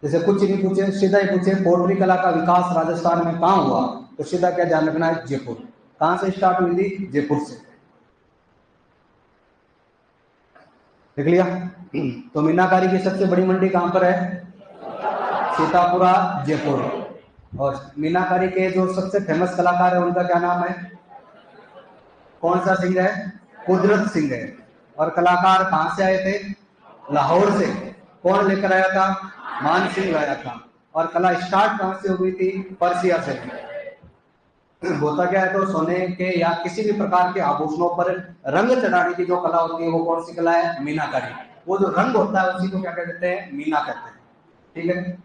जैसे कुछ नहीं पूछे, सीधा ही पूछे पोल्ट्री कला का विकास राजस्थान में कहाँ हुआ, तो सीधा क्या ध्यान रखना है, जयपुर। कहाँ से स्टार्ट हुई थी, जयपुर से। देख लिया। तो मीनाकारी की सबसे बड़ी मंडी कहां पर है, सीतापुरा, जयपुर। और मीनाकारी के जो सबसे फेमस कलाकार है उनका क्या नाम है, कौन सा सिंह है, कुदरत सिंह है। और कलाकार कहां से आए थे, लाहौर से। कौन लेकर आया था, मान सिंह लाया था। और कला स्टार्ट कहां से हुई थी, पर्सिया से। होता क्या है, तो सोने के या किसी भी प्रकार के आभूषणों पर रंग चढ़ाने की जो कला होती है वो कौन सी कला है, मीनाकारी। वो जो रंग होता है उसी को क्या कहते हैं, मीना कहते हैं। ठीक है,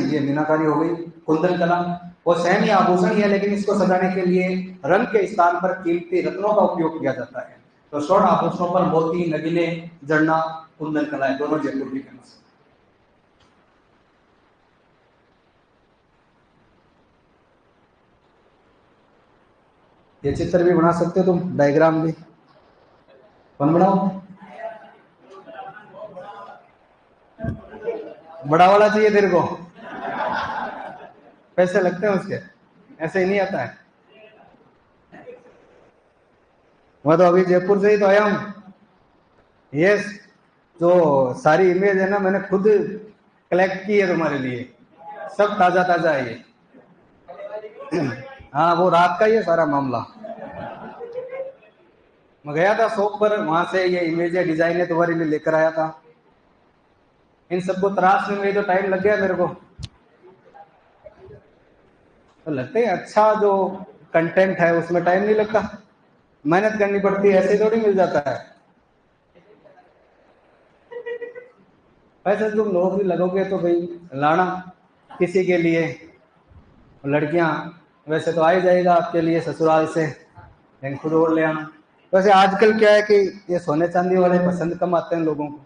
ये मीनाकारी हो गई। कुंदन कला, वो सेम ही आभूषण ही है लेकिन इसको सजाने के लिए रंग के स्थान पर कीमती रत्नों का उपयोग किया जाता है। तो स्वर्ण आभूषणों पर मोती, नगीने जड़ना कुंदन कला है, दोनों जयपुर की फेमस है। ये चित्र भी बना सकते हो तुम, डायग्राम भी। कौन बनाओ, बड़ा वाला चाहिए तेरे को? पैसे लगते हैं उसके? ऐसे ही नहीं आता है। मैं तो अभी जयपुर से ही तो आया हूँ। यस, जो सारी इमेज है ना, मैंने खुद कलेक्ट की है तुम्हारे लिए, सब ताजा ताजा है ये। हाँ, वो रात का ही है सारा मामला। मैं गया था शॉप पर, वहां से ये इमेज है, डिजाइन है, तुम्हारे लिए लेकर आया था। इन सबको तराशने में जो टाइम लग गया मेरे को, तो लगता है अच्छा जो कंटेंट है उसमें टाइम नहीं लगता, मेहनत करनी पड़ती है, ऐसे थोड़ी मिल जाता है। वैसे तुम लोग भी लगोगे तो भाई लाना किसी के लिए, लड़कियां वैसे तो आ ही जाएगा आपके लिए ससुराल से, लेकिन खुद और ले आना। वैसे आजकल क्या है कि ये सोने चांदी वाले पसंद कम आते हैं लोगों को,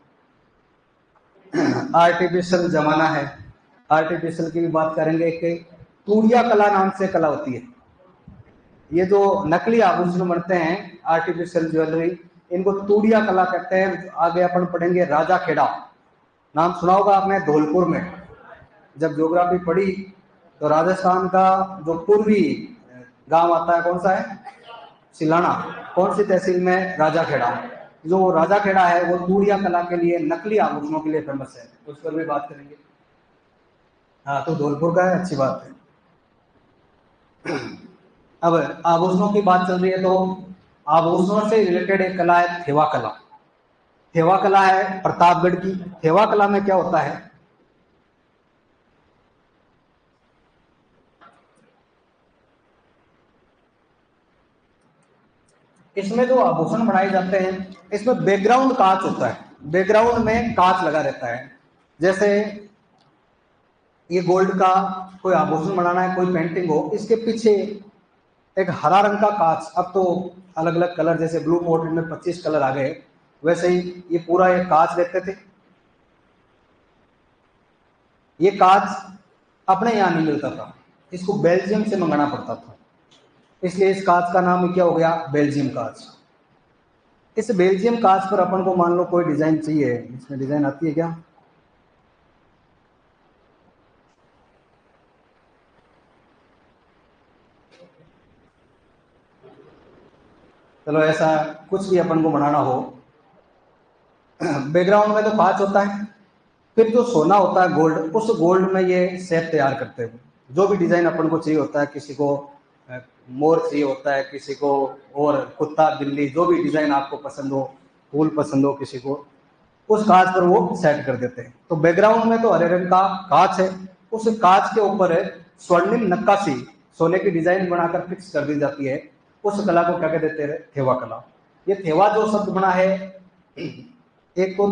आर्टिफिशियल जमाना है। आर्टिफिशियल की भी बात करेंगे कि तूड़िया कला नाम से कला होती है। ये जो नकली आभूषण बनते हैं, आर्टिफिशियल ज्वेलरी, इनको तूड़िया कला कहते हैं। आगे अपन पढ़ेंगे राजा खेड़ा, नाम सुना होगा आपने, धौलपुर में जब ज्योग्राफी पढ़ी तो राजस्थान का जो पूर्वी गांव आता है कौन सा है, सिलाना, कौन सी तहसील में, राजा खेड़ा। जो राजा खेड़ा है वो तूड़िया कला के लिए, नकली आभूषणों के लिए फेमस है, उस पर भी बात करेंगे। हाँ, तो धौलपुर का है, अच्छी बात है। अब आभूषणों की बात चल रही है तो आभूषणों से रिलेटेड एक कला है थेवा कला। थेवा कला है प्रतापगढ़ की। थेवा कला में क्या होता है, इसमें जो आभूषण बनाए जाते हैं इसमें बैकग्राउंड कांच होता है, बैकग्राउंड में कांच लगा रहता है। जैसे ये गोल्ड का कोई आभूषण बनाना है, कोई पेंटिंग हो, इसके पीछे एक हरा रंग का कांच, अब तो अलग अलग कलर, जैसे ब्लू पोर्ट्रेट में 25 कलर आ गए, वैसे ही ये पूरा एक कांच देखते थे। ये कांच अपने यहाँ नहीं मिलता था, इसको बेल्जियम से मंगाना पड़ता था, इसलिए इस कांच का नाम क्या हो गया, बेल्जियम कांच। इस बेल्जियम कांच पर अपन को मान लो कोई डिजाइन चाहिए, इसमें डिजाइन आती है क्या, चलो ऐसा कुछ भी अपन को बनाना हो, बैकग्राउंड में तो कांच होता है, फिर जो सोना होता है गोल्ड, उस गोल्ड में ये शेप तैयार करते हैं। जो भी डिजाइन अपन को चाहिए होता है, किसी को मोर चाहिए होता है, किसी को और कुत्ता बिल्ली, जो भी डिजाइन आपको पसंद हो, फूल पसंद हो किसी को, उस कांच पर वो सेट कर देते हैं। तो बैकग्राउंड में तो हरे रंग का कांच है, उस कांच के ऊपर स्वर्णिम नक्काशी, सोने की डिजाइन बनाकर फिक्स कर दी जाती है। उस कला को क्या कह देते हैं, थेवा कला। ये थेवा जो शब्द बना है, एक तो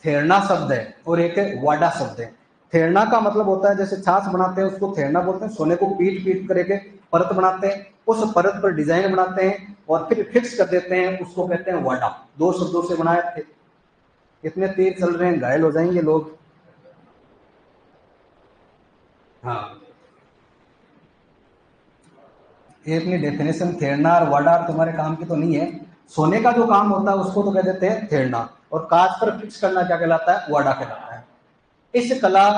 थेरना शब्द है और एक है वाडा शब्द है। थेरना का मतलब होता है जैसे छाछ बनाते हैं उसको थेरना बोलते हैं, सोने को पीट पीट करके परत बनाते हैं, उस परत पर डिजाइन बनाते हैं और फिर फिक्स कर देते हैं, उसको कहते हैं वाडा। दो शब्दों से बनाए थे। इतने तेज चल रहे हैं, घायल हो जाएंगे लोग। हाँ, ये अपनी डेफिनेशन थेरना और वाडा तुम्हारे काम की तो नहीं है। सोने का जो काम होता है उसको तो कह देते हैं थेरना, और कांच पर फिक्स करना क्या कहलाता है, वाडा कहलाता है। इस कला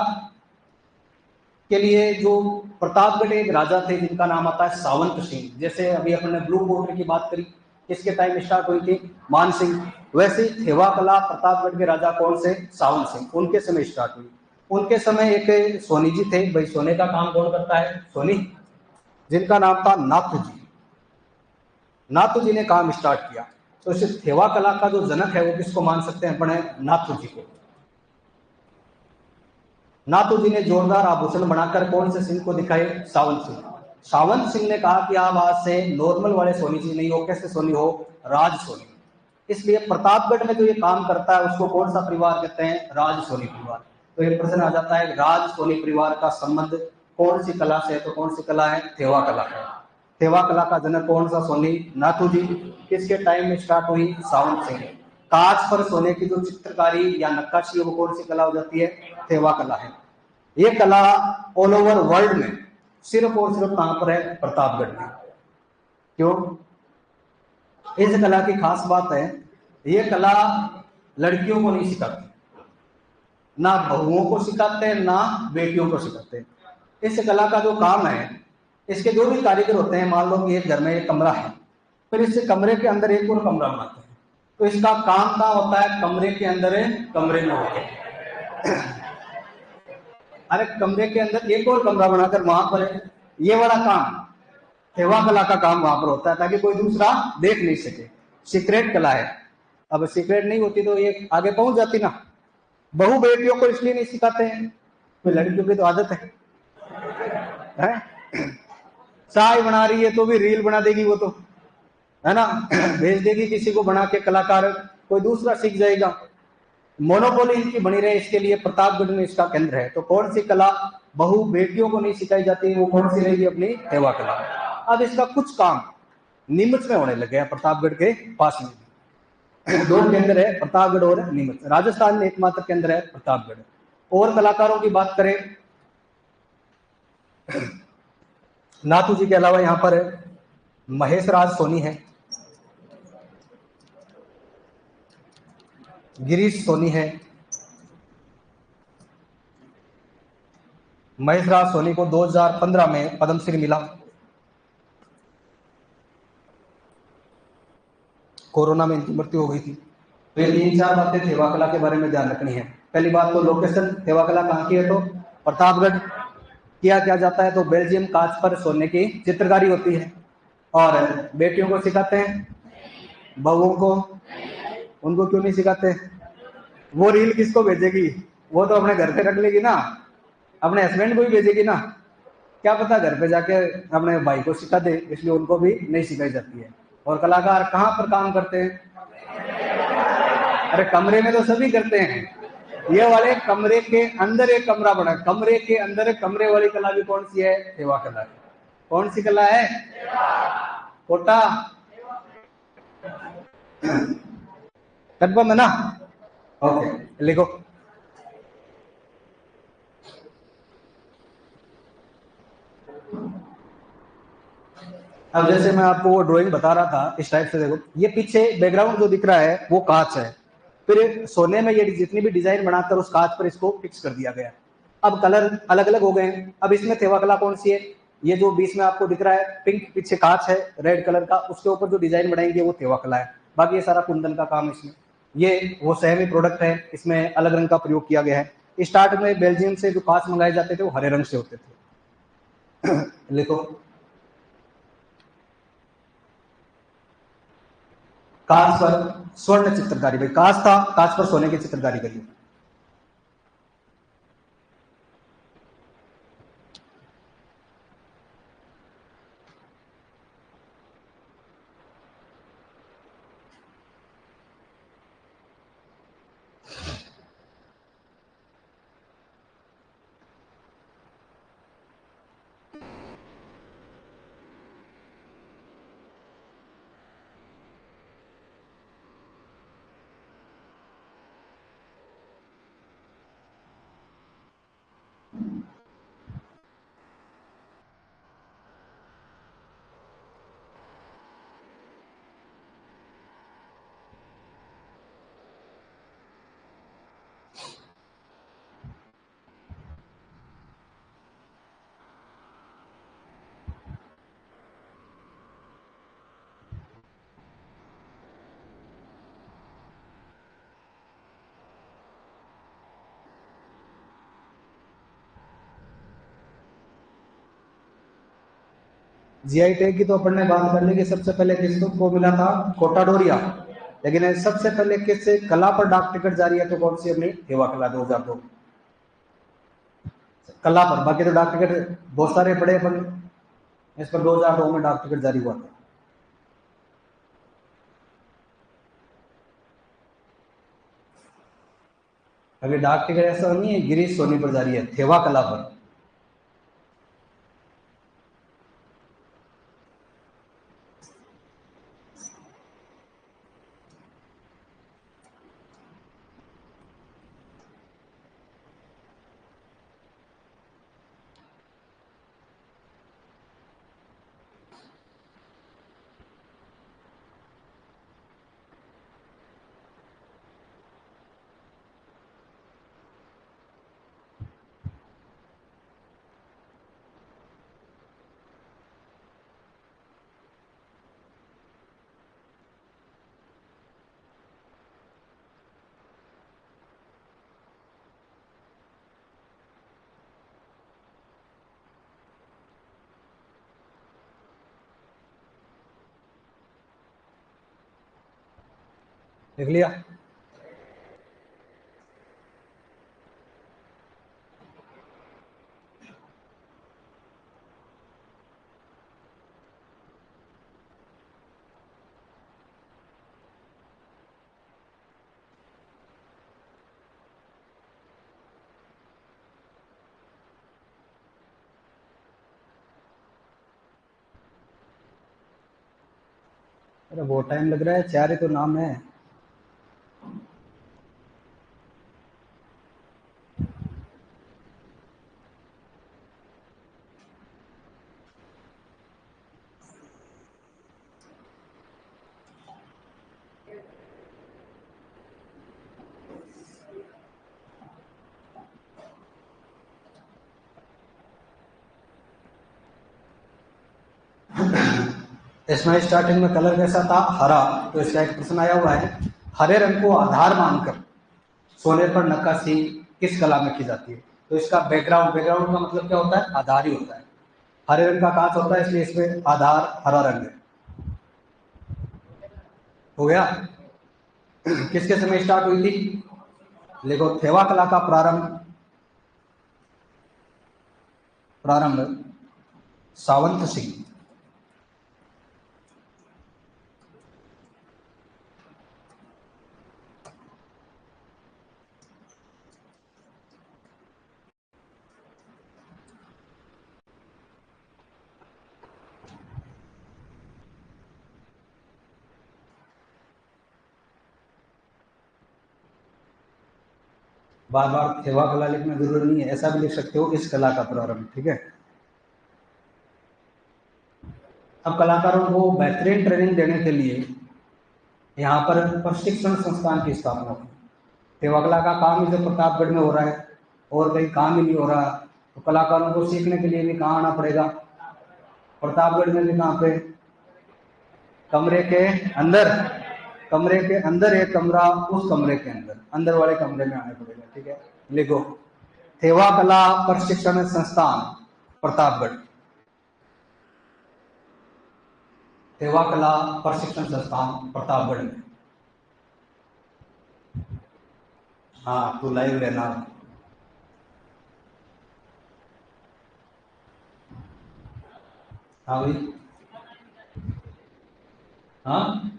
के लिए जो प्रतापगढ़ एक राजा थे जिनका नाम आता है सावंत सिंह, जैसे अभी अपने ब्लू पोर्ट्रेट की बात करी, किसके टाइम स्टार्ट हुई थी, मान सिंह। वैसे ही थेवा कला प्रतापगढ़ के राजा कौन से, सावंत सिंह, उनके समय स्टार्ट हुई। उनके समय एक सोनी जी थे, भाई सोने का काम कौन करता है, सोनी, जिनका नाम था नाथू जी। नाथू जी ने काम स्टार्ट किया। तो इस थेवा कला का जो जनक है वो किसको मान सकते हैं अपने, नाथू जी को। नाथू जी ने जोरदार आभूषण बनाकर कौन से सिंह को दिखाए, सावंत सिंह। सावंत सिंह ने कहा कि आप आज से नॉर्मल वाले सोनी जी नहीं हो, कैसे सोनी हो, राज सोनी। इसलिए प्रतापगढ़ में जो ये काम करता है उसको कौन सा परिवार कहते हैं, राज सोनी परिवार। तो ये प्रश्न आ जाता है, राज सोनी परिवार का संबंध कौन सी कला से है, तो कौन सी कला है, थेवा कला है। थेवा कला का जनक कौन सा, सोनी, नाथू जी। किसके टाइम में स्टार्ट हुई, सावंत सिंह। कांच पर सोने की जो चित्रकारी या नक्काशी है वो कौन सी कला हो जाती है, थेवा कला है। ये कला ऑल ओवर वर्ल्ड में सिर्फ और सिर्फ कहां पर है, प्रतापगढ़ में। क्यों, इस कला की खास बात है, ये कला लड़कियों को नहीं सिखाती। ना बहुओं को सिखाते हैं ना बेटियों को सिखाते हैं। इस कला का जो काम है, इसके जो भी कारीगर होते हैं, मान लो कि एक घर में एक कमरा है, फिर इस कमरे के अंदर एक और कमरा बनाते हैं, तो इसका काम क्या होता है, कमरे के अंदर है, कमरे में होते हैं। अरे कमरे के अंदर एक और कमरा बनाकर वहां पर ये वाला काम, सेवा कला का काम वहां पर होता है, ताकि कोई दूसरा देख नहीं सके। सीक्रेट कला है। अब सीक्रेट नहीं होती तो ये आगे पहुंच जाती ना। बहु बेटियों को इसलिए नहीं सिखाते हैं, तो लड़कियों की तो आदत है? चाय बना रही है तो भी रील बना देगी वो तो, है ना। भेज देगी किसी को बना के, कलाकार कोई दूसरा सीख जाएगा। मोनोपोली इनकी बनी रहे, इसके लिए प्रतापगढ़ में इसका केंद्र है। तो कौन सी कला बहु बेटियों को नहीं सिखाई जाती, वो कौन सी रहेगी, अपनी सेवा कला। अब इसका कुछ काम नीमच में होने लगे हैं, प्रतापगढ़ के पास में। दो केंद्र है, प्रतापगढ़ और नीमच। राजस्थान में एकमात्र केंद्र है प्रतापगढ़। और कलाकारों की बात करें, नाथू जी के अलावा यहाँ पर महेश राज सोनी है, गिरीश सोनी है। महेश राज सोनी को 2015 में पद्मश्री मिला। कोरोना में इनकी मृत्यु हो गई थी। तो ये 3-4 बातें सेवा कला के बारे में ध्यान रखनी है। पहली बात तो लोकेशन, सेवा कला कहाँ की है, तो प्रतापगढ़। किया क्या जाता है, तो बेल्जियम कांच पर सोने की चित्रकारी होती है। और बेटियों को सिखाते हैं, बहुओं को, उनको क्यों नहीं सिखाते? वो रील किसको भेजेगी? वो तो अपने घर पे रख लेगी ना, अपने हस्बैंड को भी भेजेगी ना। क्या पता घर पे जाके अपने भाई को सिखा दे, इसलिए उनको भी नहीं सिखाई जाती है। और कलाकार कहाँ पर काम करते हैं? अरे कमरे में तो सभी करते हैं। ये वाले कमरे के अंदर एक कमरा बना, कमरे के अंदर कमरे वाली कला भी कौन सी है? सेवा कला है। कौन सी कला है? कोटा कंफर्म है ना? ओके लिखो। अब जैसे मैं आपको वो ड्राइंग बता रहा था, इस टाइप से देखो, ये पीछे बैकग्राउंड जो दिख रहा है वो कांच है। फिर सोने में ये जितनी भी डिजाइन बनाकर उस कांच पर इसको फिक्स कर दिया गया। अब कलर अलग अलग हो गए हैं। अब इसमें सेवा कला कौन सी है? ये जो बीच में आपको दिख रहा है पिंक, पीछे कांच है रेड कलर का, उसके ऊपर जो डिजाइन बनाएंगे वो सेवा कला है। बाकी ये सारा कुंदन का काम इसमें। ये वो सेमी प्रोडक्ट है, इसमें अलग रंग का प्रयोग किया गया है। स्टार्ट में बेल्जियम से जो कांच मंगाए जाते थे वो हरे रंग से होते थे। लिखो। कांच पर स्वर्ण चित्रकारी, भाई कांच था, कांच पर सोने की चित्रकारी करी। जीआई टैग की तो अपन ने बात कर ली कि सबसे पहले किसको मिला था? कोटाडोरिया। लेकिन सबसे पहले किस कला पर डाक टिकट जारी है, तो कौन सी? अपनी सेवा कला 2002 कला पर। बाकी तो डाक टिकट बहुत सारे पड़े अपन, इस पर 2002 में डाक टिकट जारी हुआ था। अभी डाक टिकट ऐसा नहीं है गिरीश सोनी पर जारी है, सेवा कला पर। लिख लिया? अरे वो टाइम लग रहा है, 4 ही तो नाम है। इसमें स्टार्टिंग में कलर कैसा था? हरा। तो इसका एक प्रश्न आया हुआ है, हरे रंग को आधार मानकर सोने पर नक्काशी किस कला में की जाती है? तो इसका बैकग्राउंड, बैकग्राउंड का मतलब क्या होता है? आधार ही होता है। हरे रंग का कांच होता है, इसलिए इसमें आधार हरा रंग है। हो गया? किसके समय स्टार्ट हुई थी? देखो, थेवा कला का प्रारंभ प्रारंभ सावंत सिंह। बार बार थेवा कला लिखना जरूरी नहीं है, ऐसा भी लिख सकते हो, इस कला का प्रारंभ। ठीक है? अब कलाकारों को बेहतरीन ट्रेनिंग देने के लिए यहाँ पर प्रशिक्षण संस्थान की स्थापना की। सेवा कला का काम ही जो प्रतापगढ़ में हो रहा है, और कहीं काम ही नहीं हो रहा, तो कलाकारों को सीखने के लिए भी कहाँ आना पड़ेगा? प्रतापगढ़ में भी कहाँ पे? कमरे के अंदर। कमरे के अंदर एक कमरा, उस कमरे के अंदर, अंदर वाले कमरे में आने पड़ेगा। ठीक है? लिखो, सेवा कला प्रशिक्षण संस्थान प्रतापगढ़। सेवा कला प्रशिक्षण संस्थान प्रतापगढ़ में। हाँ, तू लाइव लेना। हाँ भाई। हाँ,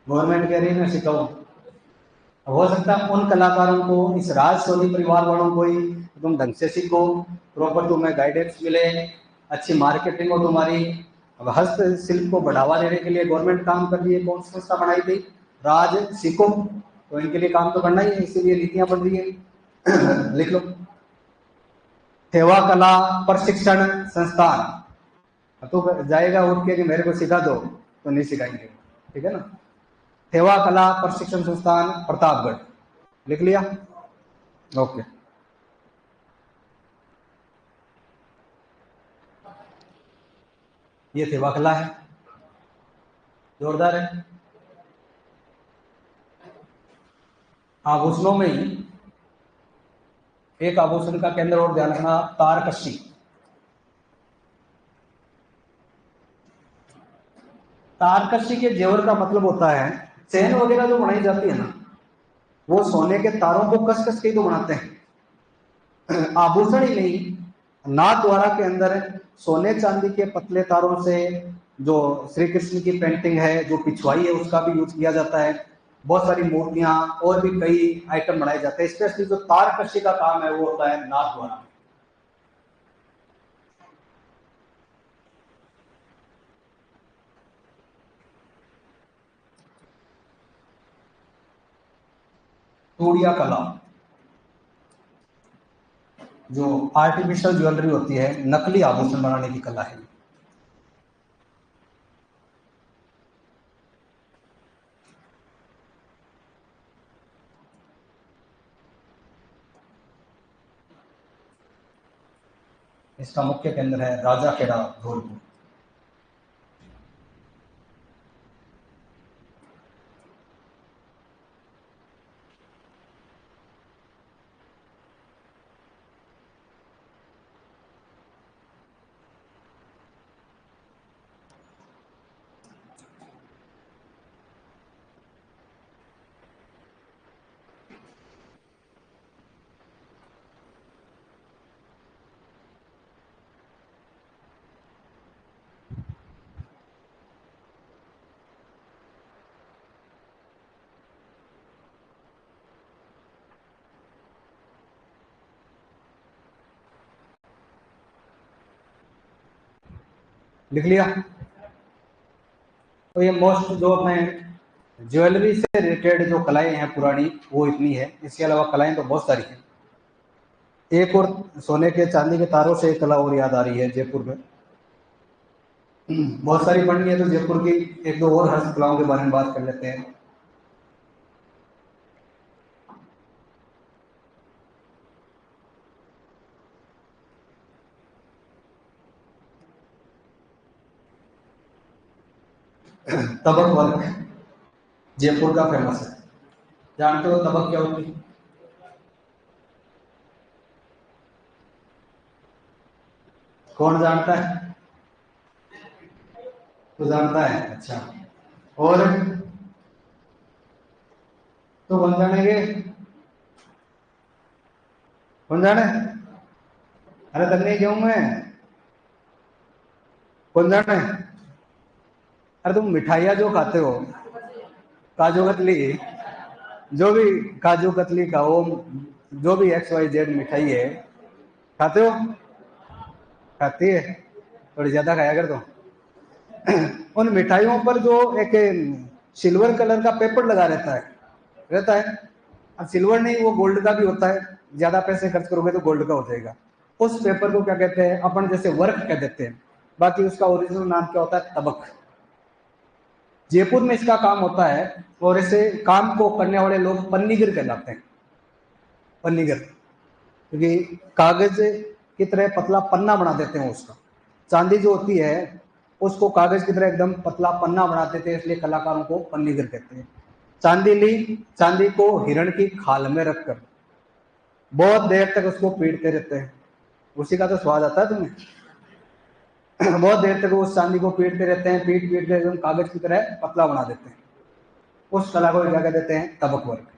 गवर्नमेंट कह रही है मैं सिखाऊं। हो सकता है उन कलाकारों को, इस राज सोनी परिवार वालों को ही तुम ढंग से सीखो, प्रॉपर तुम्हें गाइडेंस मिले, अच्छी मार्केटिंग हो तुम्हारी। अब हस्तशिल्प को बढ़ावा देने के लिए गवर्नमेंट काम कर रही है, कौन सी संस्था बनाई थी? राज सीखो। तो इनके लिए काम तो करना ही है, इसीलिए नीतियां बन रही है। लिख लो, सेवा कला प्रशिक्षण संस्थान। तो जाएगा उठ के कि मेरे को सिखा दो, तो नहीं सिखाएंगे। ठीक है ना? सेवा कला प्रशिक्षण संस्थान प्रतापगढ़। लिख लिया? ओके। ये सेवा कला है, जोरदार है। आभूषणों में ही एक आभूषण का केंद्र और ध्यान रखना, तारकशी। तारकशी के जेवर का मतलब होता है, चैन वगैरह जो बनाई जाती है ना, वो सोने के तारों को कस कस के तो बनाते हैं। आभूषण ही नहीं, नाथ द्वारा के अंदर सोने चांदी के पतले तारों से जो श्री कृष्ण की पेंटिंग है, जो पिछवाई है, उसका भी यूज किया जाता है। बहुत सारी मूर्तियां और भी कई आइटम बनाए जाते हैं। स्पेशली जो तारकशी का काम है वो होता है नाथ द्वारा। चूड़िया कला, जो आर्टिफिशियल ज्वेलरी होती है, नकली आभूषण बनाने की कला है। इसका मुख्य केंद्र है राजा खेड़ा, धौलपुर। लिख लिया। तो ये मोस्ट जो अपने ज्वेलरी से रिलेटेड जो कलाएं हैं पुरानी वो इतनी है, इसके अलावा कलाएं तो बहुत सारी हैं। एक और सोने के चांदी के तारों से एक कला और याद आ रही है जयपुर में। बहुत सारी पढ़नी है तो जयपुर की एक दो और हस्तकलाओं के बारे में बात कर लेते हैं। तबक वर्क जयपुर का फेमस है। जानते हो तबक क्या होती है? कौन जानता है? तो जानता है, अच्छा। और तो कौन जानेंगे? कौन जाने? अरे करने क्यों मैं? कौन जाने? अरे तुम मिठाइयाँ जो खाते हो, काजू कतली, जो भी काजू कतली का वो, जो भी XYZ मिठाई है, खाते हो? खाती है? थोड़ी ज्यादा खाया कर तो। उन मिठाइयों पर जो एक सिल्वर कलर का पेपर लगा रहता है। अब सिल्वर नहीं, वो गोल्ड का भी होता है, ज्यादा पैसे खर्च करोगे तो गोल्ड का हो जाएगा। उस पेपर को क्या कहते हैं? अपन जैसे वर्क कह देते हैं, बाकी उसका ओरिजिनल नाम क्या होता है? तबक। जयपुर में इसका काम होता है और इसे काम को करने वाले लोग पन्नीगर कहलाते हैं। पन्नीगर, क्योंकि कागज की तरह पतला पन्ना बना देते हैं उसका। चांदी जो होती है उसको कागज की तरह एकदम पतला पन्ना बना देते हैं, इसलिए कलाकारों को पन्नीगर कहते हैं। चांदी ली, चांदी को हिरण की खाल में रखकर बहुत देर तक उसको पीटते रहते हैं। उसी का तो स्वाद आता है तुम्हें। बहुत देर तक उस चांदी को पीटते रहते हैं, पीट पीट के एकदम कागज की तरह पतला बना देते हैं। उस कला को क्या कहते हैं? तबक वर्क।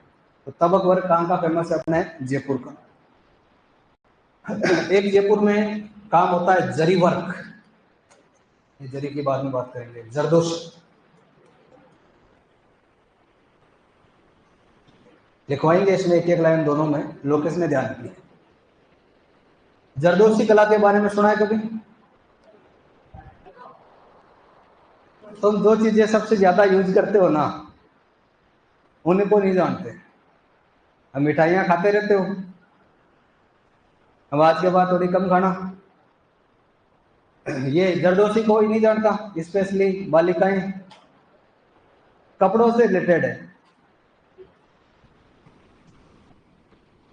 तो तबक वर्क कहाँ का फेमस है? अपने जयपुर का। एक जयपुर में काम होता है जरी वर्क। ये जरी की बाद में बात करेंगे। जरदोशी लिखवाएंगे इसमें एक एक लाइन दोनों में, लोकेश ने ध्यान रखिए। जरदोशी कला के बारे में सुना है कभी? तुम दो चीजें सबसे ज्यादा यूज करते हो ना, उनको नहीं जानते। अब मिठाइयाँ खाते रहते हो, अब आज के बाद थोड़ी कम खाना। ये जरदोशी कोई नहीं जानता, स्पेशली बालिकाएं। कपड़ों से रिलेटेड है।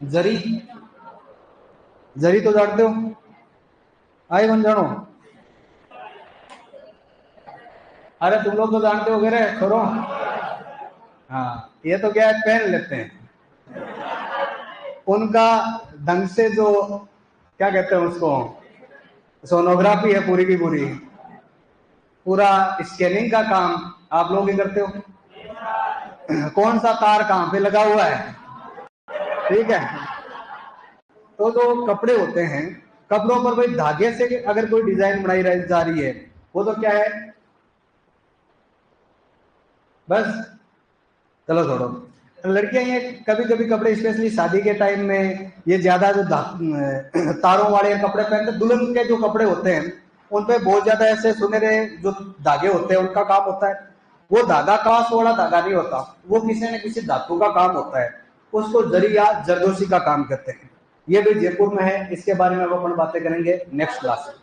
जरी, जरी तो जानते हो? आए बन जानो। अरे तुम लोग तो जानते हो रे छोरो। हाँ, ये तो क्या है, पहन लेते हैं। उनका ढंग से जो क्या कहते हैं उसको, सोनोग्राफी है पूरी की पूरी, पूरा स्कैनिंग का काम आप लोग ही करते हो। कौन सा तार कहाँ पे लगा हुआ है, ठीक है। तो जो कपड़े होते हैं, कपड़ों पर भाई धागे से अगर कोई डिजाइन बनाई जा रही है, वो तो क्या है, बस। चलो छोड़ो। लड़कियां ये कभी कभी कपड़े, स्पेशली शादी के टाइम में, ये ज्यादा जो तारों वाले कपड़े पहनते, दुल्हन के जो कपड़े होते हैं उन पे बहुत ज्यादा ऐसे सुनहरे जो धागे होते हैं उनका काम होता है। वो धागा कांस वाला धागा नहीं होता, वो किसी न किसी धातु का काम होता है। उसको जरी या जरदोशी का काम करते हैं। ये भी जयपुर में है, इसके बारे में अब अपन बातें करेंगे नेक्स्ट क्लास में।